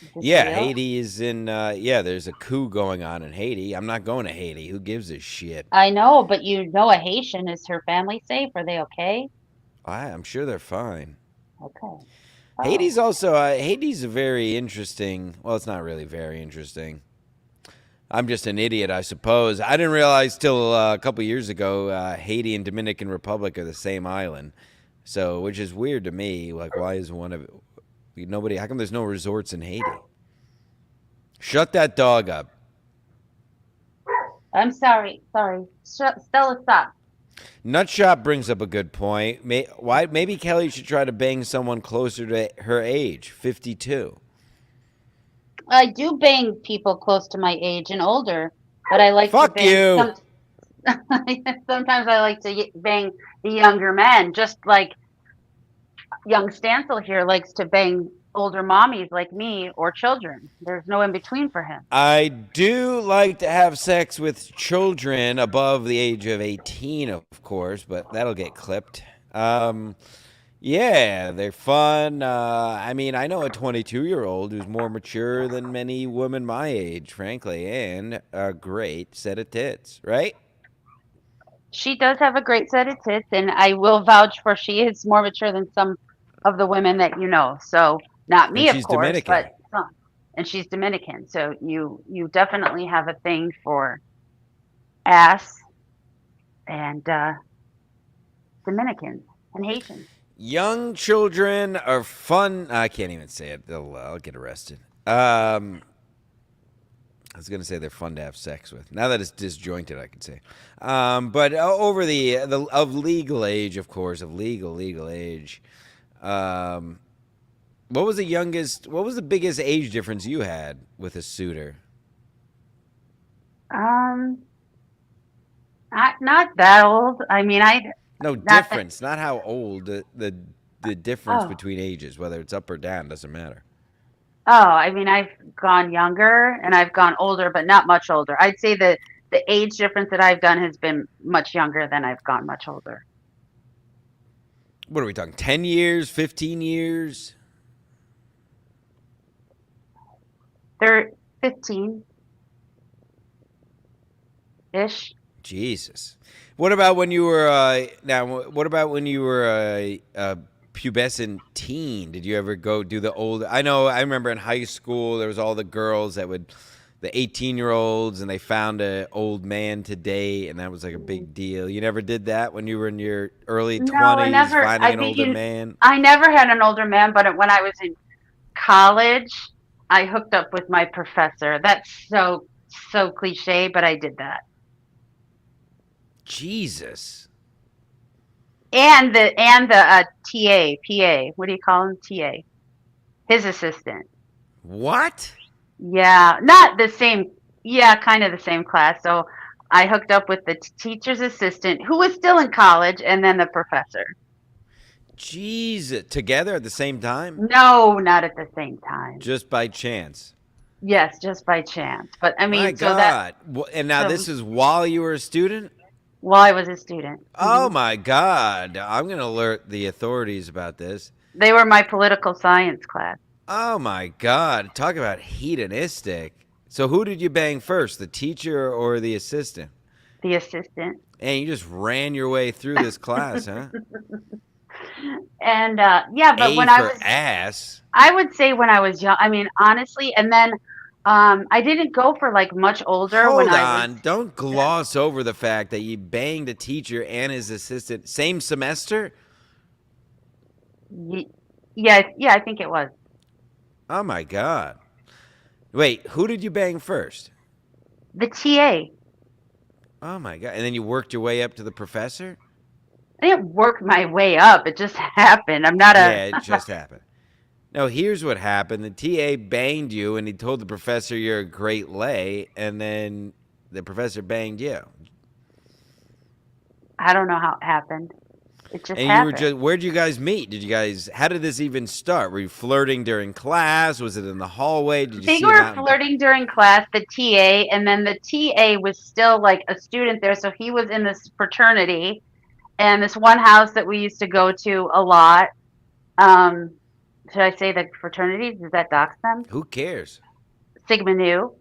Is this Yeah, real? Haiti is in. Yeah, there's a coup going on in Haiti. I'm not going to Haiti. Who gives a shit? I know, but you know a Haitian. Is her family safe? Are they okay? I'm sure they're fine. Okay. Haiti's Oh, also. Haiti's a very interesting. Well, it's not really very interesting. I'm just an idiot, I suppose. I didn't realize till a couple years ago, Haiti and Dominican Republic are the same island. So, which is weird to me. Like, why is one of nobody? How come there's no resorts in Haiti? Shut that dog up. I'm sorry. Sorry. Stella, stop. Nutshot brings up a good point. Why? Maybe Kelly should try to bang someone closer to her age, 52. I do bang people close to my age and older, but I like to Fuck bang you. some. Sometimes I like to bang the younger men, just like young Stancil here likes to bang older mommies like me or children. There's no in between for him. I do like to have sex with children above the age of 18, of course, but that'll get clipped. Yeah, they're fun. I mean, I know a 22-year-old who's more mature than many women my age, frankly, and a great set of tits, right? She does have a great set of tits, and I will vouch for she is more mature than some of the women that you know. So not And me, of she's course, but Dominican. some. And she's Dominican, so you definitely have a thing for ass and Dominicans and Haitians. Young children are fun. I can't even say it. I'll get arrested. I was gonna say they're fun to have sex with. Now that it's disjointed, I could say. But over the of legal age, of course, of legal age. Um, what was the youngest? What was the biggest age difference you had with a suitor? Um, not that old. I mean, I No not that. difference, not how old. The difference Oh, between ages, whether it's up or down, doesn't matter. I mean, I've gone younger and I've gone older, but not much older. I'd say the age difference that I've done has been much younger than I've gone much older. What are we talking? 10 years, 15 years? They're 15 ish. Jesus. What about when you were now? What about when you were a pubescent teen? Did you ever go do the old? I know. I remember in high school there was all the girls that would, the 18-year-olds, and they found an old man to date, and that was like a big deal. You never did that when you were in your early No, I 20s, never. finding I an think older you. man. I never had an older man, but when I was in college, I hooked up with my professor. That's so cliche, but I did that. Jesus. And the TA, PA. What do you call him? TA. His assistant. What? Yeah, not the same. Yeah, kind of the same class. So I hooked up with the teacher's assistant, who was still in college, and then the professor. Jesus. Together at the same time? No, not at the same time. Just by chance. Yes, just by chance. But I My mean, so that God. And now so this is while you were a student? while I was a student, Oh my God. I'm going to alert the authorities about this. they were my political science class. Oh my God. Talk about hedonistic. So who did you bang first, the teacher or the assistant? The assistant. And you just ran your way through this class, huh? And yeah, but A when I for was, ass. I would say when I was young, I mean, honestly, and then I didn't go for like much older when Hold I was, on. Don't yeah, gloss over the fact that you banged a teacher and his assistant same semester. y- yeah, I think it was Oh my God. Wait, who did you bang first? the TA. Oh my God. And then you worked your way up to the professor? I didn't work my way up. It just happened. I'm not a, Yeah, it just happened. No, here's what happened. The TA banged you and he told the professor you're a great lay, and then the professor banged you. I don't know how it happened. It just And you were happened. just, where'd you guys meet? How did this even start? Were you flirting during class? Was it in the hallway? Did you They see him were out in flirting during class, the TA, and then the TA was still like a student there. So he was in this fraternity and this one house that we used to go to a lot. Um, Should I say the fraternities? Does that dox them? Who cares? Sigma Nu.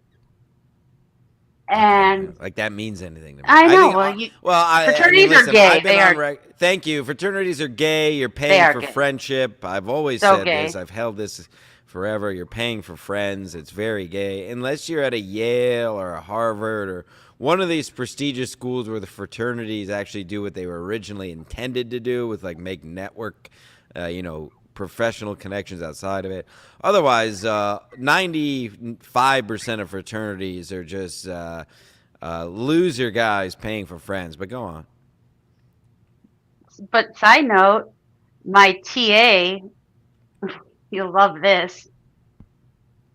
Okay, And like that means anything to me. I know. think. Well, I mean, fraternities are listen. gay. I've been on. Thank you. Fraternities are gay. You're They paying are for gay. friendship. I've always So said this. gay. I've held this forever. You're paying for friends. It's very gay. Unless you're at a Yale or a Harvard or one of these prestigious schools where the fraternities actually do what they were originally intended to do, with like make network, professional connections outside of it. Otherwise, 95% of fraternities are just loser guys paying for friends. But go on. But side note, my TA, you'll love this.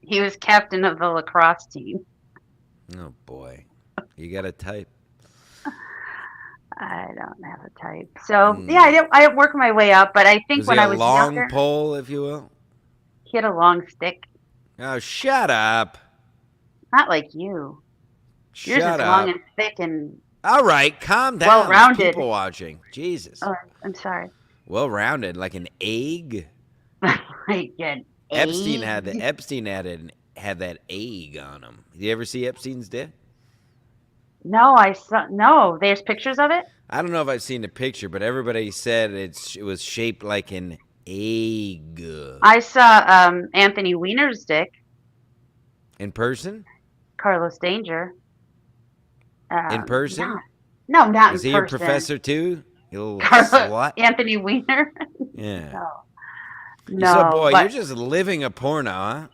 He was captain of the lacrosse team. Oh boy, you got to type. I don't have a type. So yeah, I work my way up. But I think Was when he I a was long younger, pole, if you will? he had a long stick. Oh, shut up. Not like you. Yours Shut is long up. and thick and All right, calm down. There's well-rounded. people watching. Jesus. Oh, I'm sorry. Well-rounded, like an egg. Like an Epstein egg. had that egg on him. Did you ever see Epstein's dick? No, I saw. No, there's pictures of it. I don't know if I've seen the picture, but everybody said it was shaped like an egg. I saw Anthony Weiner's dick. In person? Carlos Danger. In person? No, not Is in he person. a professor too? You little Carlos slut. Anthony Weiner. Yeah. No. So, boy, but, you're just living a porno, huh?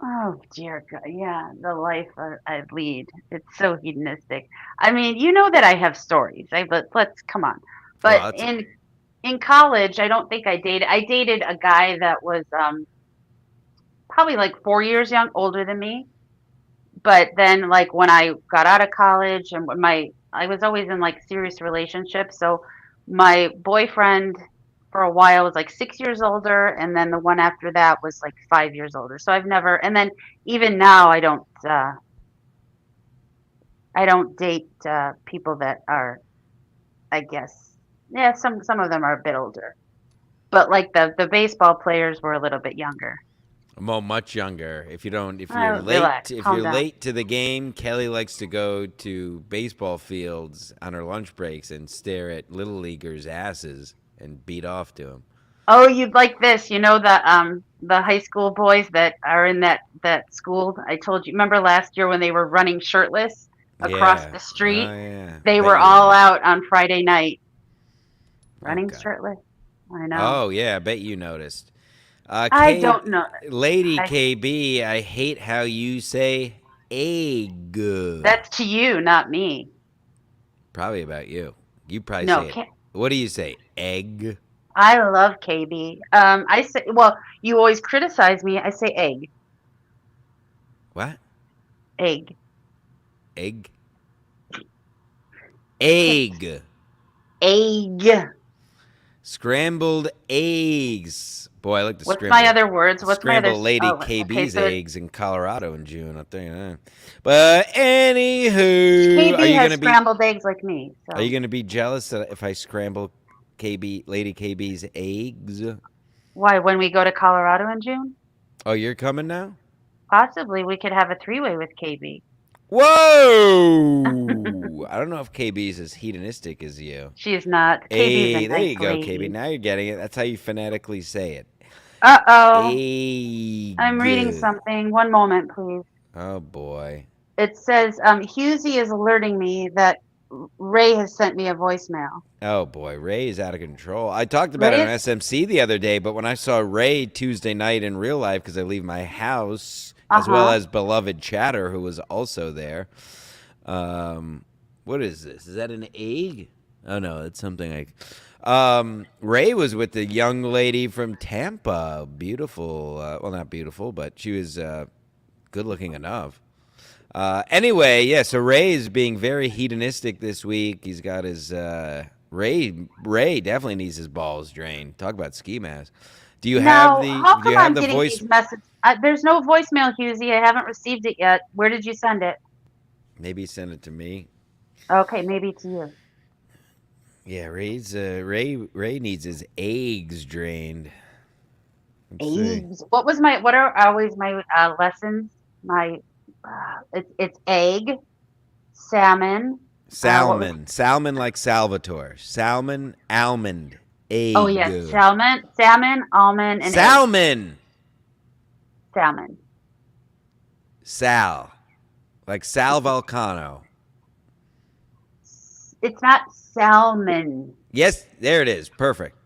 oh dear God, yeah, the life I lead. It's so hedonistic. I mean, you know that I have stories. Let's come on. But Well, in college, I don't think I dated. I dated a guy that was probably like 4 years older than me. But then, like when I got out of college, and I was always in like serious relationships. So my boyfriend for a while was like 6 years older, and then the one after that was like 5 years older. So I've never, and then even now I don't date people that are, I guess, yeah, some of them are a bit older, but like the baseball players were a little bit younger. Well, much younger. If you're Relax, calm down. late to the game, Kelly likes to go to baseball fields on her lunch breaks and stare at little leaguers' asses and beat off to them. Oh, you'd like this. You know the high school boys that are in that school I told you. Remember last year when they were running shirtless across Yeah. the street? Oh, yeah. They Bet were you all did. out on Friday night running Okay. shirtless. I know. Oh, yeah. I bet you noticed. I don't know. Lady I, KB, I hate how you say egg. that's to you, not me. Probably about you. You probably No, say it. What do you say? Egg? I love KB. I say, well, you always criticize me. I say egg, What? egg, Egg? Egg. egg. Scrambled eggs. Boy, I like to What's scramble. my other words? What's my other? Scramble Lady Oh, KB's okay, so eggs in Colorado in June. I'll tell you that. But anywho, KB has scrambled eggs like me. Are you So gonna be jealous that if I scramble Lady KB's eggs? why? When we go to Colorado in June, Oh, you're coming now? possibly we could have a three-way with KB. Whoa! I don't know if KB's as hedonistic as you. She's not. KB's Hey, a there nice you go, lady. KB. Now you're getting it. That's how you phonetically say it. Uh-oh. Egg. I'm reading something. One moment, please. Oh boy. It says, Husey is alerting me that Ray has sent me a voicemail. Oh boy, Ray is out of control. I talked about Ray it on SMC the other day, but when I saw Ray Tuesday night in real life, because I leave my house, as well as beloved Chatter, who was also there. What is this? Is that an egg? Oh no, it's something like. Ray was with the young lady from Tampa. Beautiful. Well, not beautiful, but she was good looking enough. Anyway, yeah, so Ray is being very hedonistic this week. He's got his Ray definitely needs his balls drained. Talk about ski mask. Do you have the how come I'm getting voice? these messages? There's no voicemail, Husey. I haven't received it yet. Where did you send it? Maybe send it to me. Okay, maybe to you. Yeah, Ray needs his eggs drained. Let's see. Eggs. What are always my lessons? My it's egg, salmon. What was? Salmon like Salvatore. Salmon, almond, Oh yes, egg. salmon, almond, and egg. Salmon. Salmon. Sal. Like Sal Volcano. It's not salmon. Yes, there it is. Perfect.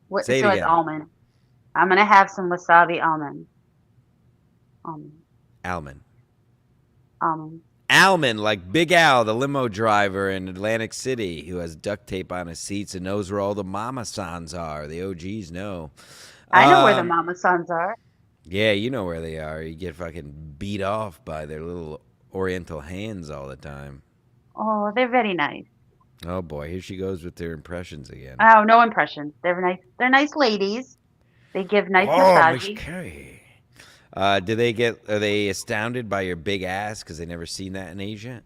What? Say it So it's again. almond. I'm gonna have some wasabi almond. Almond. Almond. Almond. Almond, like Big Al, the limo driver in Atlantic City who has duct tape on his seats and knows where all the mama sans are. The OGs know. I know where the Um, mama sons are. yeah, you know where they are. You get fucking beat off by their little oriental hands all the time. Oh, they're very nice. Oh boy, here she goes with their impressions again. Oh, no impression. They're nice. They're nice ladies. They give nice Oh, Miss massages. Carey. Are they astounded by your big ass because they never seen that in Asia?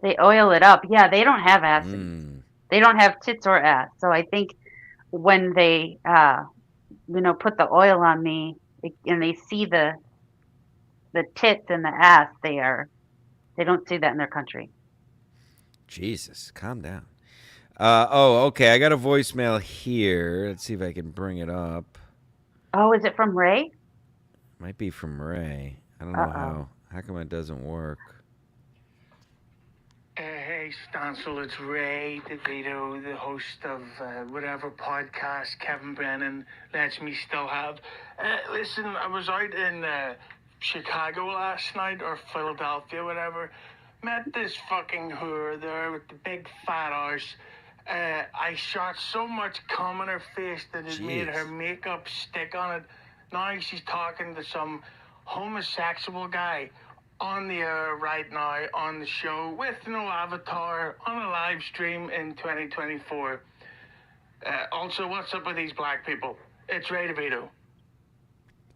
They oil it up. Yeah, they don't have asses. Mm. They don't have tits or ass. So I think when they, put the oil on me and they see the tits and the ass, they don't see that in their country. Jesus, calm down. Okay. I got a voicemail here. Let's see if I can bring it up. Oh, is it from Ray? Might be from Ray. I don't know Uh-oh. how come it doesn't work. Hey, Stancil, it's Ray DeVito, the host of whatever podcast Kevin Brennan lets me still have. Listen, I was out in Chicago last night, or Philadelphia, whatever. Met this fucking whore there with the big fat arse. I shot so much cum in her face that it made her makeup stick on it. Now she's talking to some homosexual guy on the air right now on the show with no avatar on a live stream in 2024. Also, what's up with these black people? It's Ray DeVito.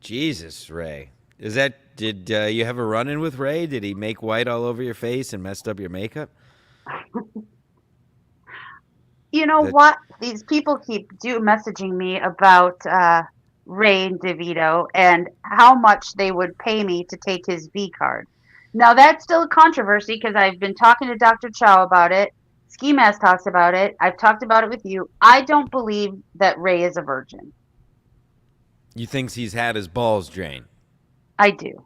Jesus, Ray. Did you have a run-in with Ray? Did he make white all over your face and messed up your makeup? You know what? These people keep messaging me about Ray DeVito and how much they would pay me to take his V card. Now that's still a controversy because I've been talking to Dr. Chow about it. Ski Mask talks about it. I've talked about it with you. I don't believe that Ray is a virgin. You thinks he's had his balls drained? I do.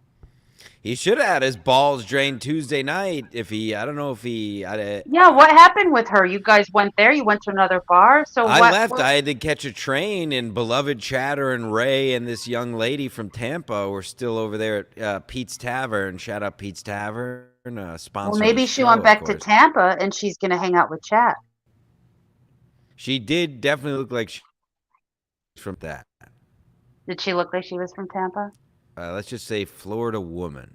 He should have had his balls drained Tuesday night. I don't know if he. Yeah, what happened with her? You guys went there. You went to another bar. So I what? left. I had to catch a train, and beloved Chatter and Ray and this young lady from Tampa were still over there at Pete's Tavern. Shout out Pete's Tavern, sponsor. Well, maybe she went back to Tampa and she's gonna hang out with Chat. She did definitely look like she's from that. Did she look like she was from Tampa? Let's just say Florida woman.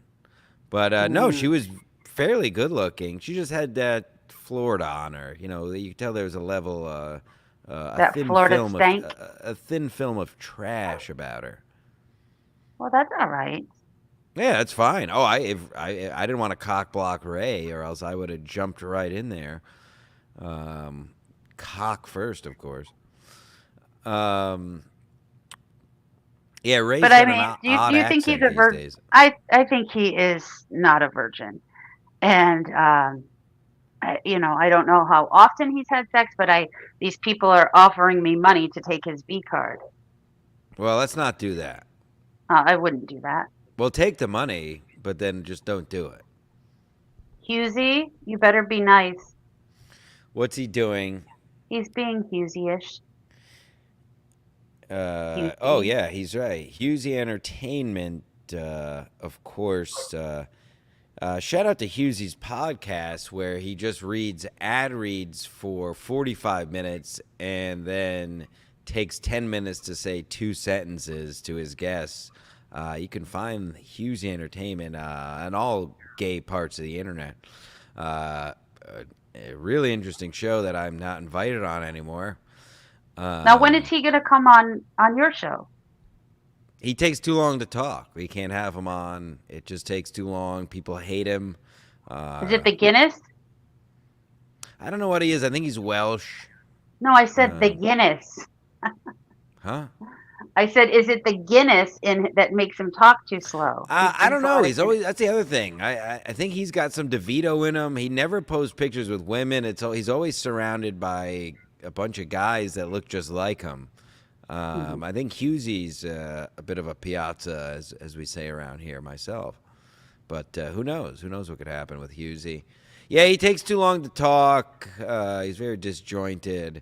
But no, she was fairly good looking. She just had that Florida on her. You know, you could tell there was a level, That Florida stank? a thin film of trash about her. Well, that's all right. Yeah, that's fine. Oh, I didn't want to cock block Ray, or else I would have jumped right in there. Cock first, of course. Yeah, Ray's But got I mean, an do you think he's a virgin? days. I think he is not a virgin, and I don't know how often he's had sex, but these people are offering me money to take his V card. Well, let's not do that. I wouldn't do that. Well, take the money, but then just don't do it. Husey, you better be nice. What's he doing? He's being Husey-ish. Oh yeah, he's right. Husey Entertainment, of course. Shout out to Husey's podcast where he just reads ad reads for 45 minutes and then takes 10 minutes to say 2 sentences to his guests. You can find Husey Entertainment on all gay parts of the internet. A really interesting show that I'm not invited on anymore. Now, when is he going to come on your show? He takes too long to talk. We can't have him on. It just takes too long. People hate him. Is it the Guinness? I don't know what he is. I think he's Welsh. No, I said the Guinness. Huh? I said, is it the Guinness in that makes him talk too slow? He I don't drinks a know. lot of He's Guinness. always that's the other thing. I think he's got some DeVito in him. He never posts pictures with women. He's always surrounded by a bunch of guys that look just like him. I think Hughesy's a bit of a piazza, as we say around here. Myself, but who knows? Who knows what could happen with Hughesy? Yeah, he takes too long to talk. He's very disjointed.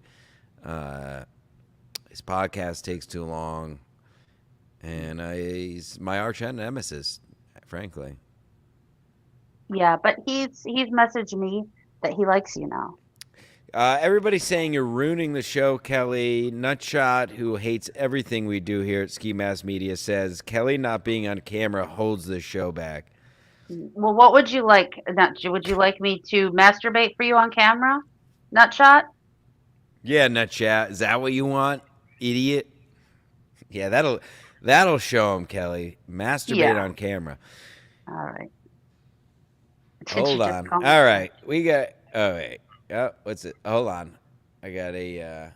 His podcast takes too long. And he's my arch nemesis, frankly. Yeah, but he's messaged me that he likes you now. Everybody's saying you're ruining the show, Kelly. Nutshot, who hates everything we do here at Ski Mask Media, says Kelly not being on camera holds the show back. Well, what would you like? Would you like me to masturbate for you on camera? Nutshot? Yeah, Nutshot. Is that what you want, idiot? Yeah, that'll show him, Kelly. Masturbate on camera. All right. Hold on. All right. We got. Oh, wait. Oh, what's it? Hold on. I got a.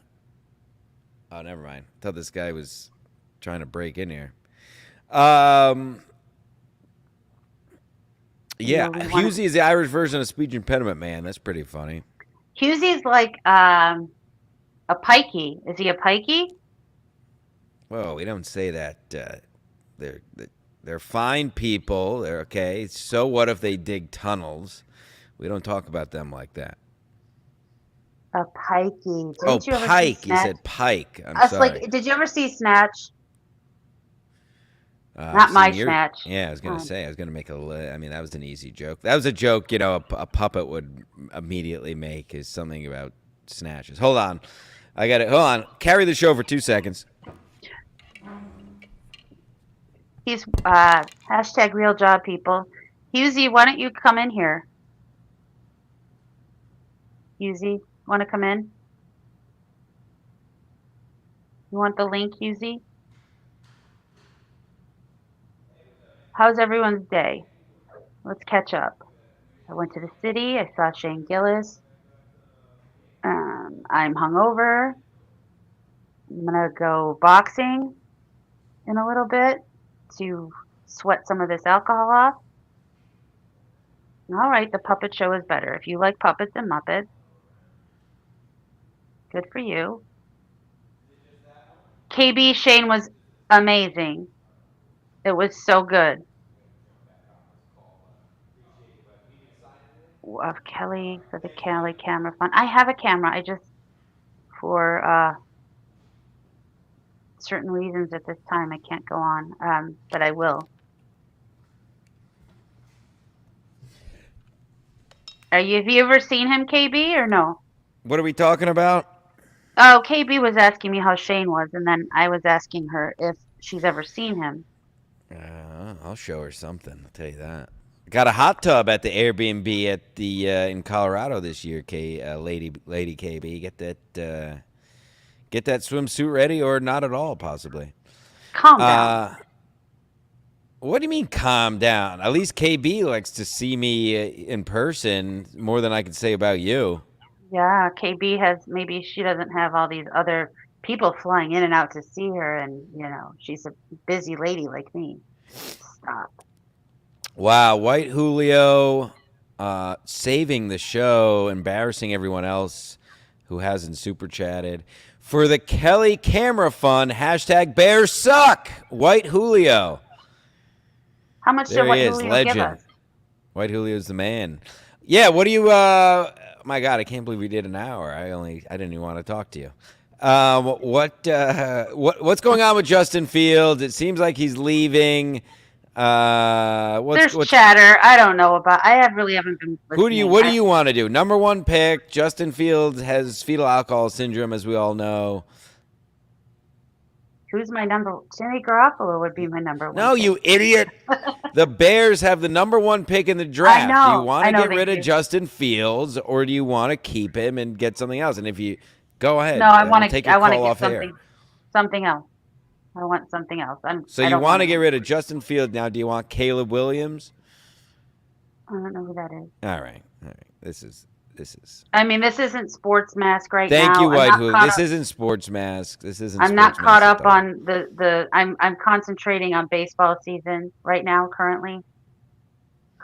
Oh, never mind. I thought this guy was trying to break in here. Yeah, Husey is the Irish version of speech impediment man. That's pretty funny. Husey's like a pikey. Is he a pikey? Well, we don't say that. They're fine people. They're okay. So what if they dig tunnels? We don't talk about them like that. A pikey. Didn't you pike. You said pike. I'm sorry. Like, did you ever see Snatch? Not my Snatch. Yeah, I was going to say. I was going to make I mean, that was an easy joke. That was a joke, you know, a puppet would immediately make is something about snatches. Hold on. I got it. Hold on. Carry the show for 2 seconds. He's hashtag real job people. Husey, why don't you come in here? Husey, want to come in? You want the link, Husey? How's everyone's day? Let's catch up. I went to the city. I saw Shane Gillis. I'm hungover. I'm going to go boxing in a little bit to sweat some of this alcohol off. All right, the puppet show is better. If you like puppets and Muppets, good for you. KB Shane was amazing. It was so good. Of Kelly for the Kelly camera fund. I have a camera. I just, for certain reasons at this time, I can't go on, but I will. Have you ever seen him, KB, or no? What are we talking about? Oh, KB was asking me how Shane was, and then I was asking her if she's ever seen him. I'll show her something. I'll tell you that. Got a hot tub at the Airbnb at the in Colorado this year. Lady KB, get that swimsuit ready, or not at all, possibly. Calm down. What do you mean, calm down? At least KB likes to see me in person more than I can say about you. Yeah, KB has, maybe she doesn't have all these other people flying in and out to see her, and, you know, she's a busy lady like me. Stop. Wow, White Julio saving the show, embarrassing everyone else who hasn't super chatted. For the Kelly Camera Fund, hashtag Bears Suck, White Julio. How much did White Julio give us? White Julio's the man. Yeah, what do you my God, I can't believe we did an hour. I didn't even want to talk to you. What's going on with Justin Fields? It seems like he's leaving. What's chatter. I don't know about. I haven't been listening. What do you want to do? Number one pick. Justin Fields has fetal alcohol syndrome, as we all know. Who's my number? Jimmy Garoppolo would be my number one. No, pick. You idiot. The Bears have the number one pick in the draft. I know. Do you want to get rid of Justin Fields, or do you want to keep him and get something else? And if you go ahead, no, I want to take your call off something, something else. I want something else. So you want to get rid of Justin Fields now? Do you want Caleb Williams? I don't know who that is. All right. This is This is. I mean, this isn't Sports Mask right Thank now. you, I'm White not Hood. caught This up. isn't Sports Mask. This isn't I'm not Sports caught Mask up at all. on the. I'm concentrating on baseball season right now. Currently,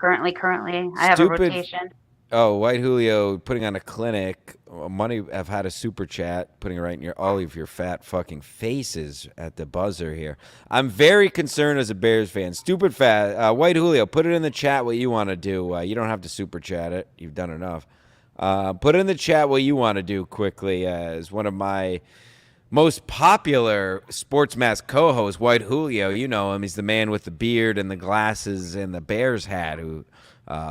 I have a Stupid. rotation. Oh, White Julio putting on a clinic. Money. I've had a super chat putting it right in all of your fat fucking faces at the buzzer here. I'm very concerned as a Bears fan. Stupid fat. White Julio, put it in the chat what you want to do. You don't have to super chat it. You've done enough. Put it in the chat what you want to do quickly. As one of my most popular Sports Mask co-host, White Julio. You know him. He's the man with the beard and the glasses and the Bears hat. Who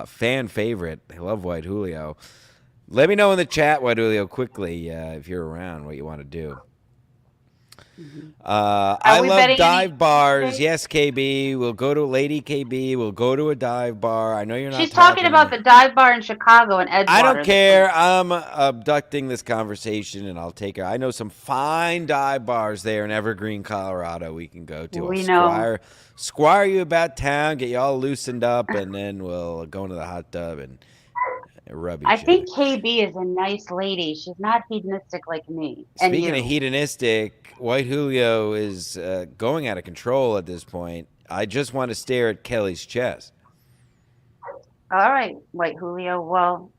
fan favorite. I love White Julio. Let me know in the chat, White Julio, quickly if you're around, what you want to do. I we love betting dive any bars. today? Yes, KB. We'll go to Lady KB. We'll go to a dive bar. I know you're not She's talking about the dive bar in Chicago and Edgewater. I don't care. I'm abducting this conversation, and I'll take her. I know some fine dive bars there in Evergreen, Colorado. We can go to. We know. Squire you about town, get you all loosened up, and then we'll go into the hot tub and rub each I other. think KB is a nice lady. She's not hedonistic like me. And Speaking you. of hedonistic, White Julio is going out of control at this point. I just want to stare at Kelly's chest. All right, White Julio. Well,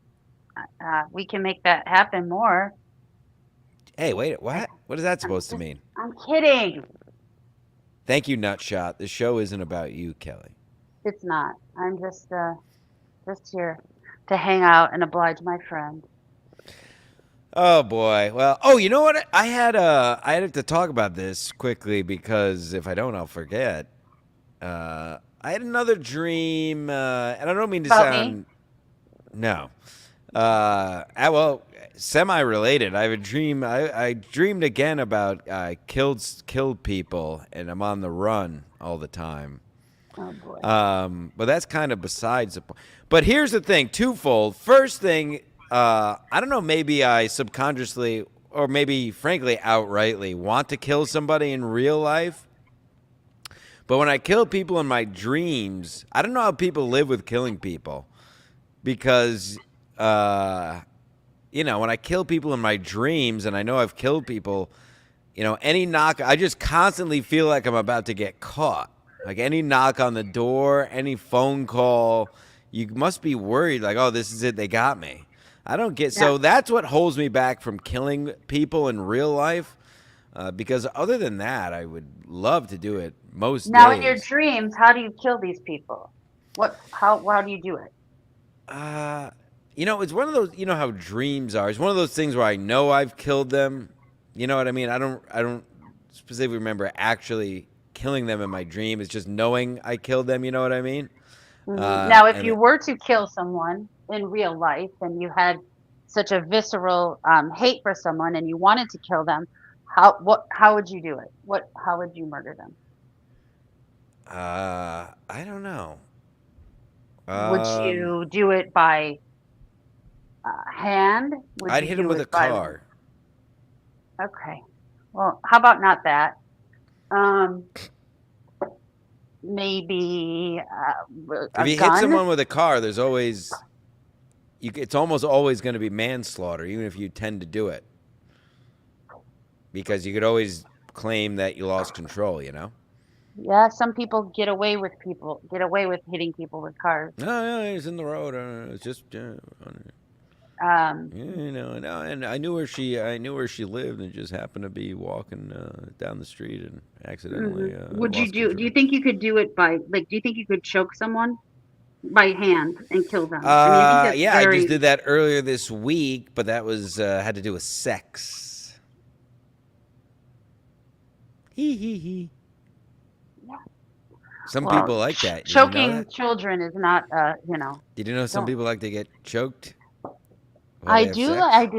we can make that happen more. Hey, wait, what? What is that supposed to mean? I'm kidding. Thank you, Nutshot. The show isn't about you, Kelly. It's not. I'm just here to hang out and oblige my friend. Oh boy. Well, you know what? I had to talk about this quickly because if I don't, I'll forget. I had another dream, and I don't mean to About sound. me? No. Semi-related. I have a dream. I dreamed again about killed people, and I'm on the run all the time. Oh boy. But that's kind of besides the point. But here's the thing, twofold. First thing, I don't know, maybe I subconsciously or maybe frankly outrightly want to kill somebody in real life. But when I kill people in my dreams, I don't know how people live with killing people. Because when I kill people in my dreams and I know I've killed people, any knock, I just constantly feel like I'm about to get caught. Like any knock on the door, any phone call, you must be worried like, oh, this is it, they got me. I don't get, so that's what holds me back from killing people in real life. Because other than that, I would love to do it most Now, days. in your dreams, how do you kill these people? How do you do it? It's one of those, how dreams are. It's one of those things where I know I've killed them. You know what I mean? I don't specifically remember actually killing them in my dream. It's just knowing I killed them. You know what I mean? Now, if you were to kill someone in real life and you had such a visceral hate for someone and you wanted to kill them, how would you do it? How would you murder them? I don't know. Would you do it by hand? I'd hit him with a car. Okay. Well, how about not that? Maybe if you hit someone with a car, there's always it's almost always going to be manslaughter, even if you tend to do it, because you could always claim that you lost control. Yeah, some people get away with hitting people with cars. No, he's in the road. It's just. And I knew where she lived, and just happened to be walking down the street and accidentally. Would you do? Do you think you could do it by do you think you could choke someone by hand and kill them? I just did that earlier this week, but that was had to do with sex. He. Yeah. Some people like that. Choking children is not, Did you know some people like to get choked? I do. I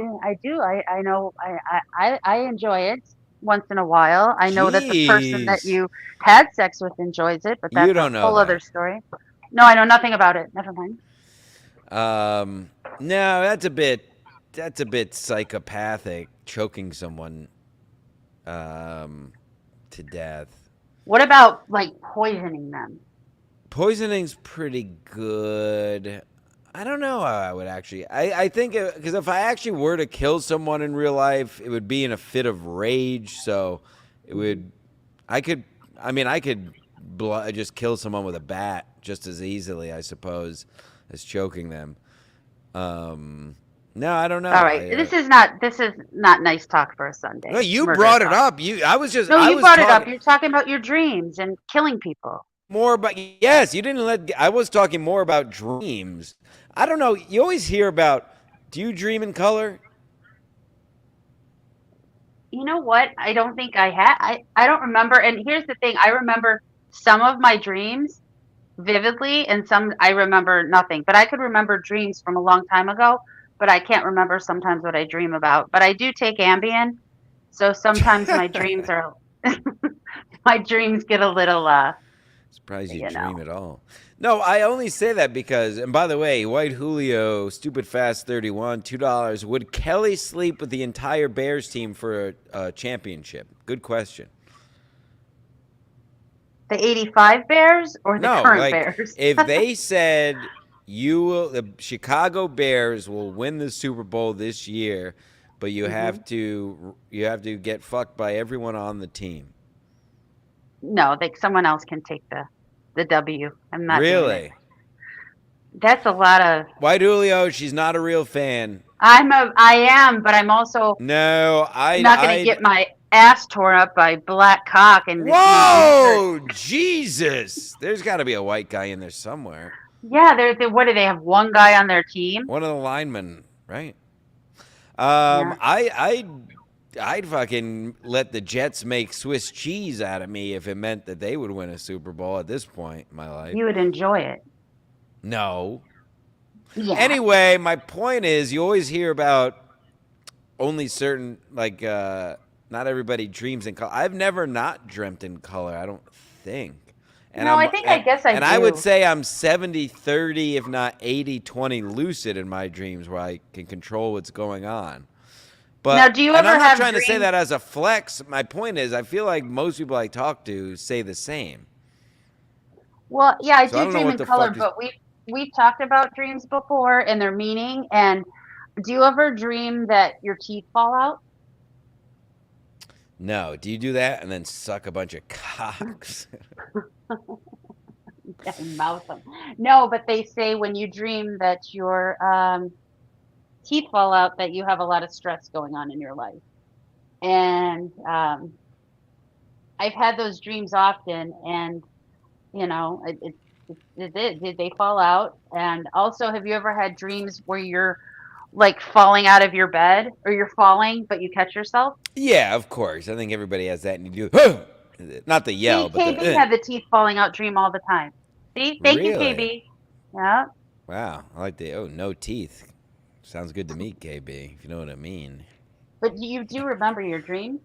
know. I enjoy it once in a while. I know that the person that you had sex with enjoys it, but that's a whole other story. No, I know nothing about it. Never mind. No, that's a bit psychopathic, choking someone to death. What about poisoning them? Poisoning's pretty good. I don't know how I would actually. I think because if I actually were to kill someone in real life, it would be in a fit of rage. So it would. I could. I mean, I could just kill someone with a bat just as easily, I suppose, as choking them. No, I don't know. All right, this is not nice talk for a Sunday. No, you Murder brought it talk. up. I was just. No, I you was brought it up. talking You're talking about your dreams and killing people. more about. Yes, you didn't let. I was talking more about dreams. I don't know. You always hear about. Do you dream in color? You know what? I don't think I had. I don't remember. And here's the thing: I remember some of my dreams vividly, and some I remember nothing. But I could remember dreams from a long time ago, but I can't remember sometimes what I dream about. But I do take Ambien, so sometimes my dreams are my dreams get a little Surprised you you dream know. at all. No, I only say that because, and by the way, White Julio, Stupid Fast 31, $2. Would Kelly sleep with the entire Bears team for a championship? Good question. The 85 Bears or the No, current like Bears? if they said the Chicago Bears will win the Super Bowl this year, but you have to get fucked by everyone on the team. No, like someone else can take the W. I'm not doing it. Really? That's a lot of. White Julio, she's not a real fan. I am, but I'm also No, not going to get my ass torn up by black cock and Whoa, Jesus! There's got to be a white guy in there somewhere. Yeah, what do they have? One guy on their team? One of the linemen, right? Yeah. I'd fucking let the Jets make Swiss cheese out of me if it meant that they would win a Super Bowl at this point in my life. You would enjoy it. No. Yeah. Anyway, my point is, you always hear about only certain, like, not everybody dreams in color. I've never not dreamt in color, I don't think. And No, I think I guess I And do. I would say I'm 70-30, if not 80-20 lucid in my dreams where I can control what's going on. But, Now, do you and ever I'm not have trying to say dreams- that as a flex. My point is, I feel like most people I talk to say the same. Well, yeah, I So I do don't know dream what in the color, fuck is- but we've talked about dreams before and their meaning. And do you ever dream that your teeth fall out? No. Do you do that and then suck a bunch of cocks? And mouth them. No, but they say when you dream that your teeth fall out, that you have a lot of stress going on in your life. And I've had those dreams often, and you know, did they fall out? And also, have you ever had dreams where you're like falling out of your bed, or you're falling but you catch yourself? Yeah, of course. I think everybody has that, and you do not the yell, See, but KB the had the teeth falling out dream all the time. See, thank you, Really? KB. Yeah. Wow, I like the no teeth. Sounds good to me, KB. If you know what I mean. But you do remember your dreams?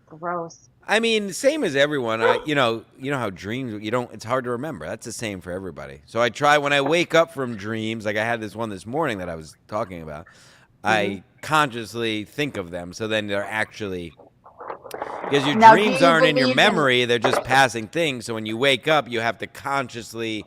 Gross. I mean, same as everyone. You know how dreams. It's hard to remember. That's the same for everybody. So I try when I wake up from dreams. Like I had this one this morning that I was talking about. I consciously think of them, so then they're actually. Because your Now, do dreams you aren't in your believe in- memory; they're just passing things. So when you wake up, you have to consciously,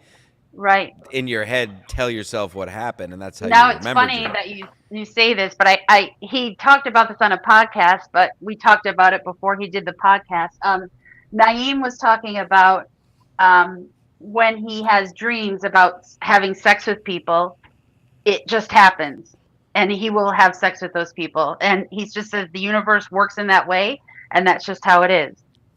Right. in your head, tell yourself what happened, and that's how Now you it's remember. funny dreams. that you say this, but he talked about this on a podcast, but we talked about it before he did the podcast. Naeem was talking about when he has dreams about having sex with people, it just happens, and he will have sex with those people, and he's just says the universe works in that way, and that's just how it is.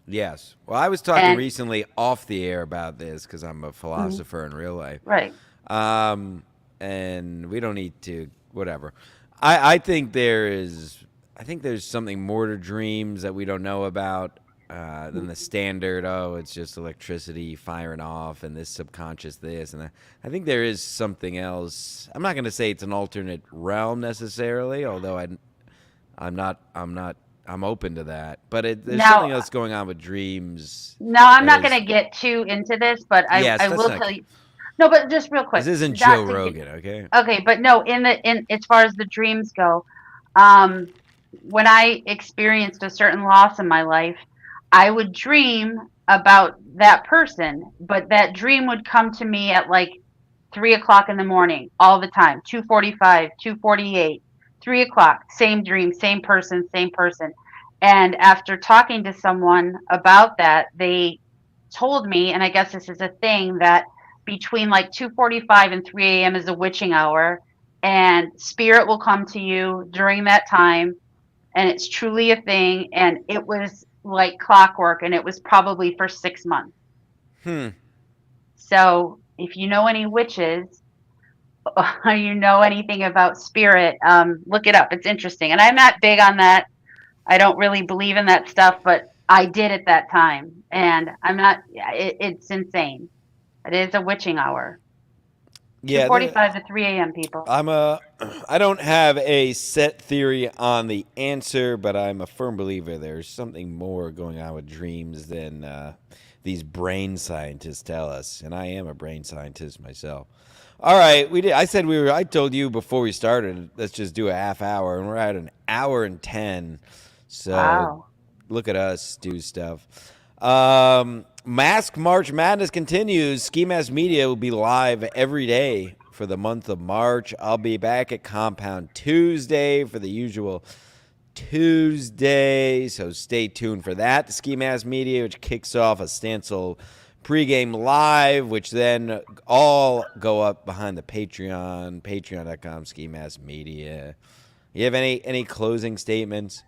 Yes. Well, I was talking And- recently off the air about this because I'm a philosopher in real life. Right. And we don't need to, whatever. I think there's something more to dreams that we don't know about than the standard, it's just electricity firing off and this subconscious this and that. I think there is something else. I'm not going to say it's an alternate realm necessarily, although I'm open to that. But there's Now- something else going on with dreams. No, I'm That not is- going to get too into this, but Yes, I that's will not- tell you. No, but just real quick. This isn't not Joe to get- Rogan, okay? Okay, but no, in as far as the dreams go, when I experienced a certain loss in my life, I would dream about that person, but that dream would come to me at like 3 o'clock in the morning, all the time, 2:45, 2:48, 3 o'clock, same dream, same person, same person. And after talking to someone about that, they told me, and I guess this is a thing, that between like 2:45 and 3 a.m. is a witching hour, and spirit will come to you during that time, and it's truly a thing. And it was like clockwork, and it was probably for 6 months. So if you know any witches or you know anything about spirit, look it up. It's interesting. And I'm not big on that. I don't really believe in that stuff, but I did at that time. And I'm not, it's insane. It is a witching hour. Yeah, 2:45 to 3 a.m. people. I don't have a set theory on the answer, but I'm a firm believer there's something more going on with dreams than these brain scientists tell us, and I am a brain scientist myself. All right, we did. I told you before we started, let's just do a half hour, and we're at an hour and 10. So Wow. look at us do stuff. Mask March Madness continues. Ski Mask Media will be live every day for the month of March. I'll be back at Compound Tuesday for the usual Tuesday, so stay tuned for that. The Ski Mask Media, which kicks off a Stancil pregame live, which then all go up behind the Patreon, patreon.com, Ski Mask Media. You have any closing statements?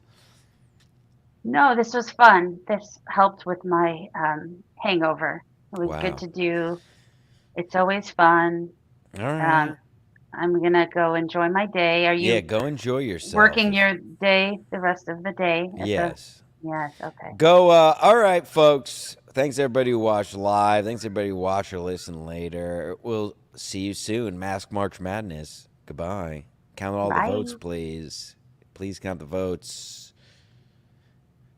No, this was fun. This helped with my hangover. It was Wow. good to do. It's always fun. All right. I'm going to go enjoy my day. Are you Go enjoy yourself. working your day the rest of the day? Yes. Yes, okay. Go. All right, folks. Thanks, everybody who watched live. Thanks, everybody who watched or listen later. We'll see you soon. Mask March Madness. Goodbye. Count all Bye. the votes, please. Please count the votes.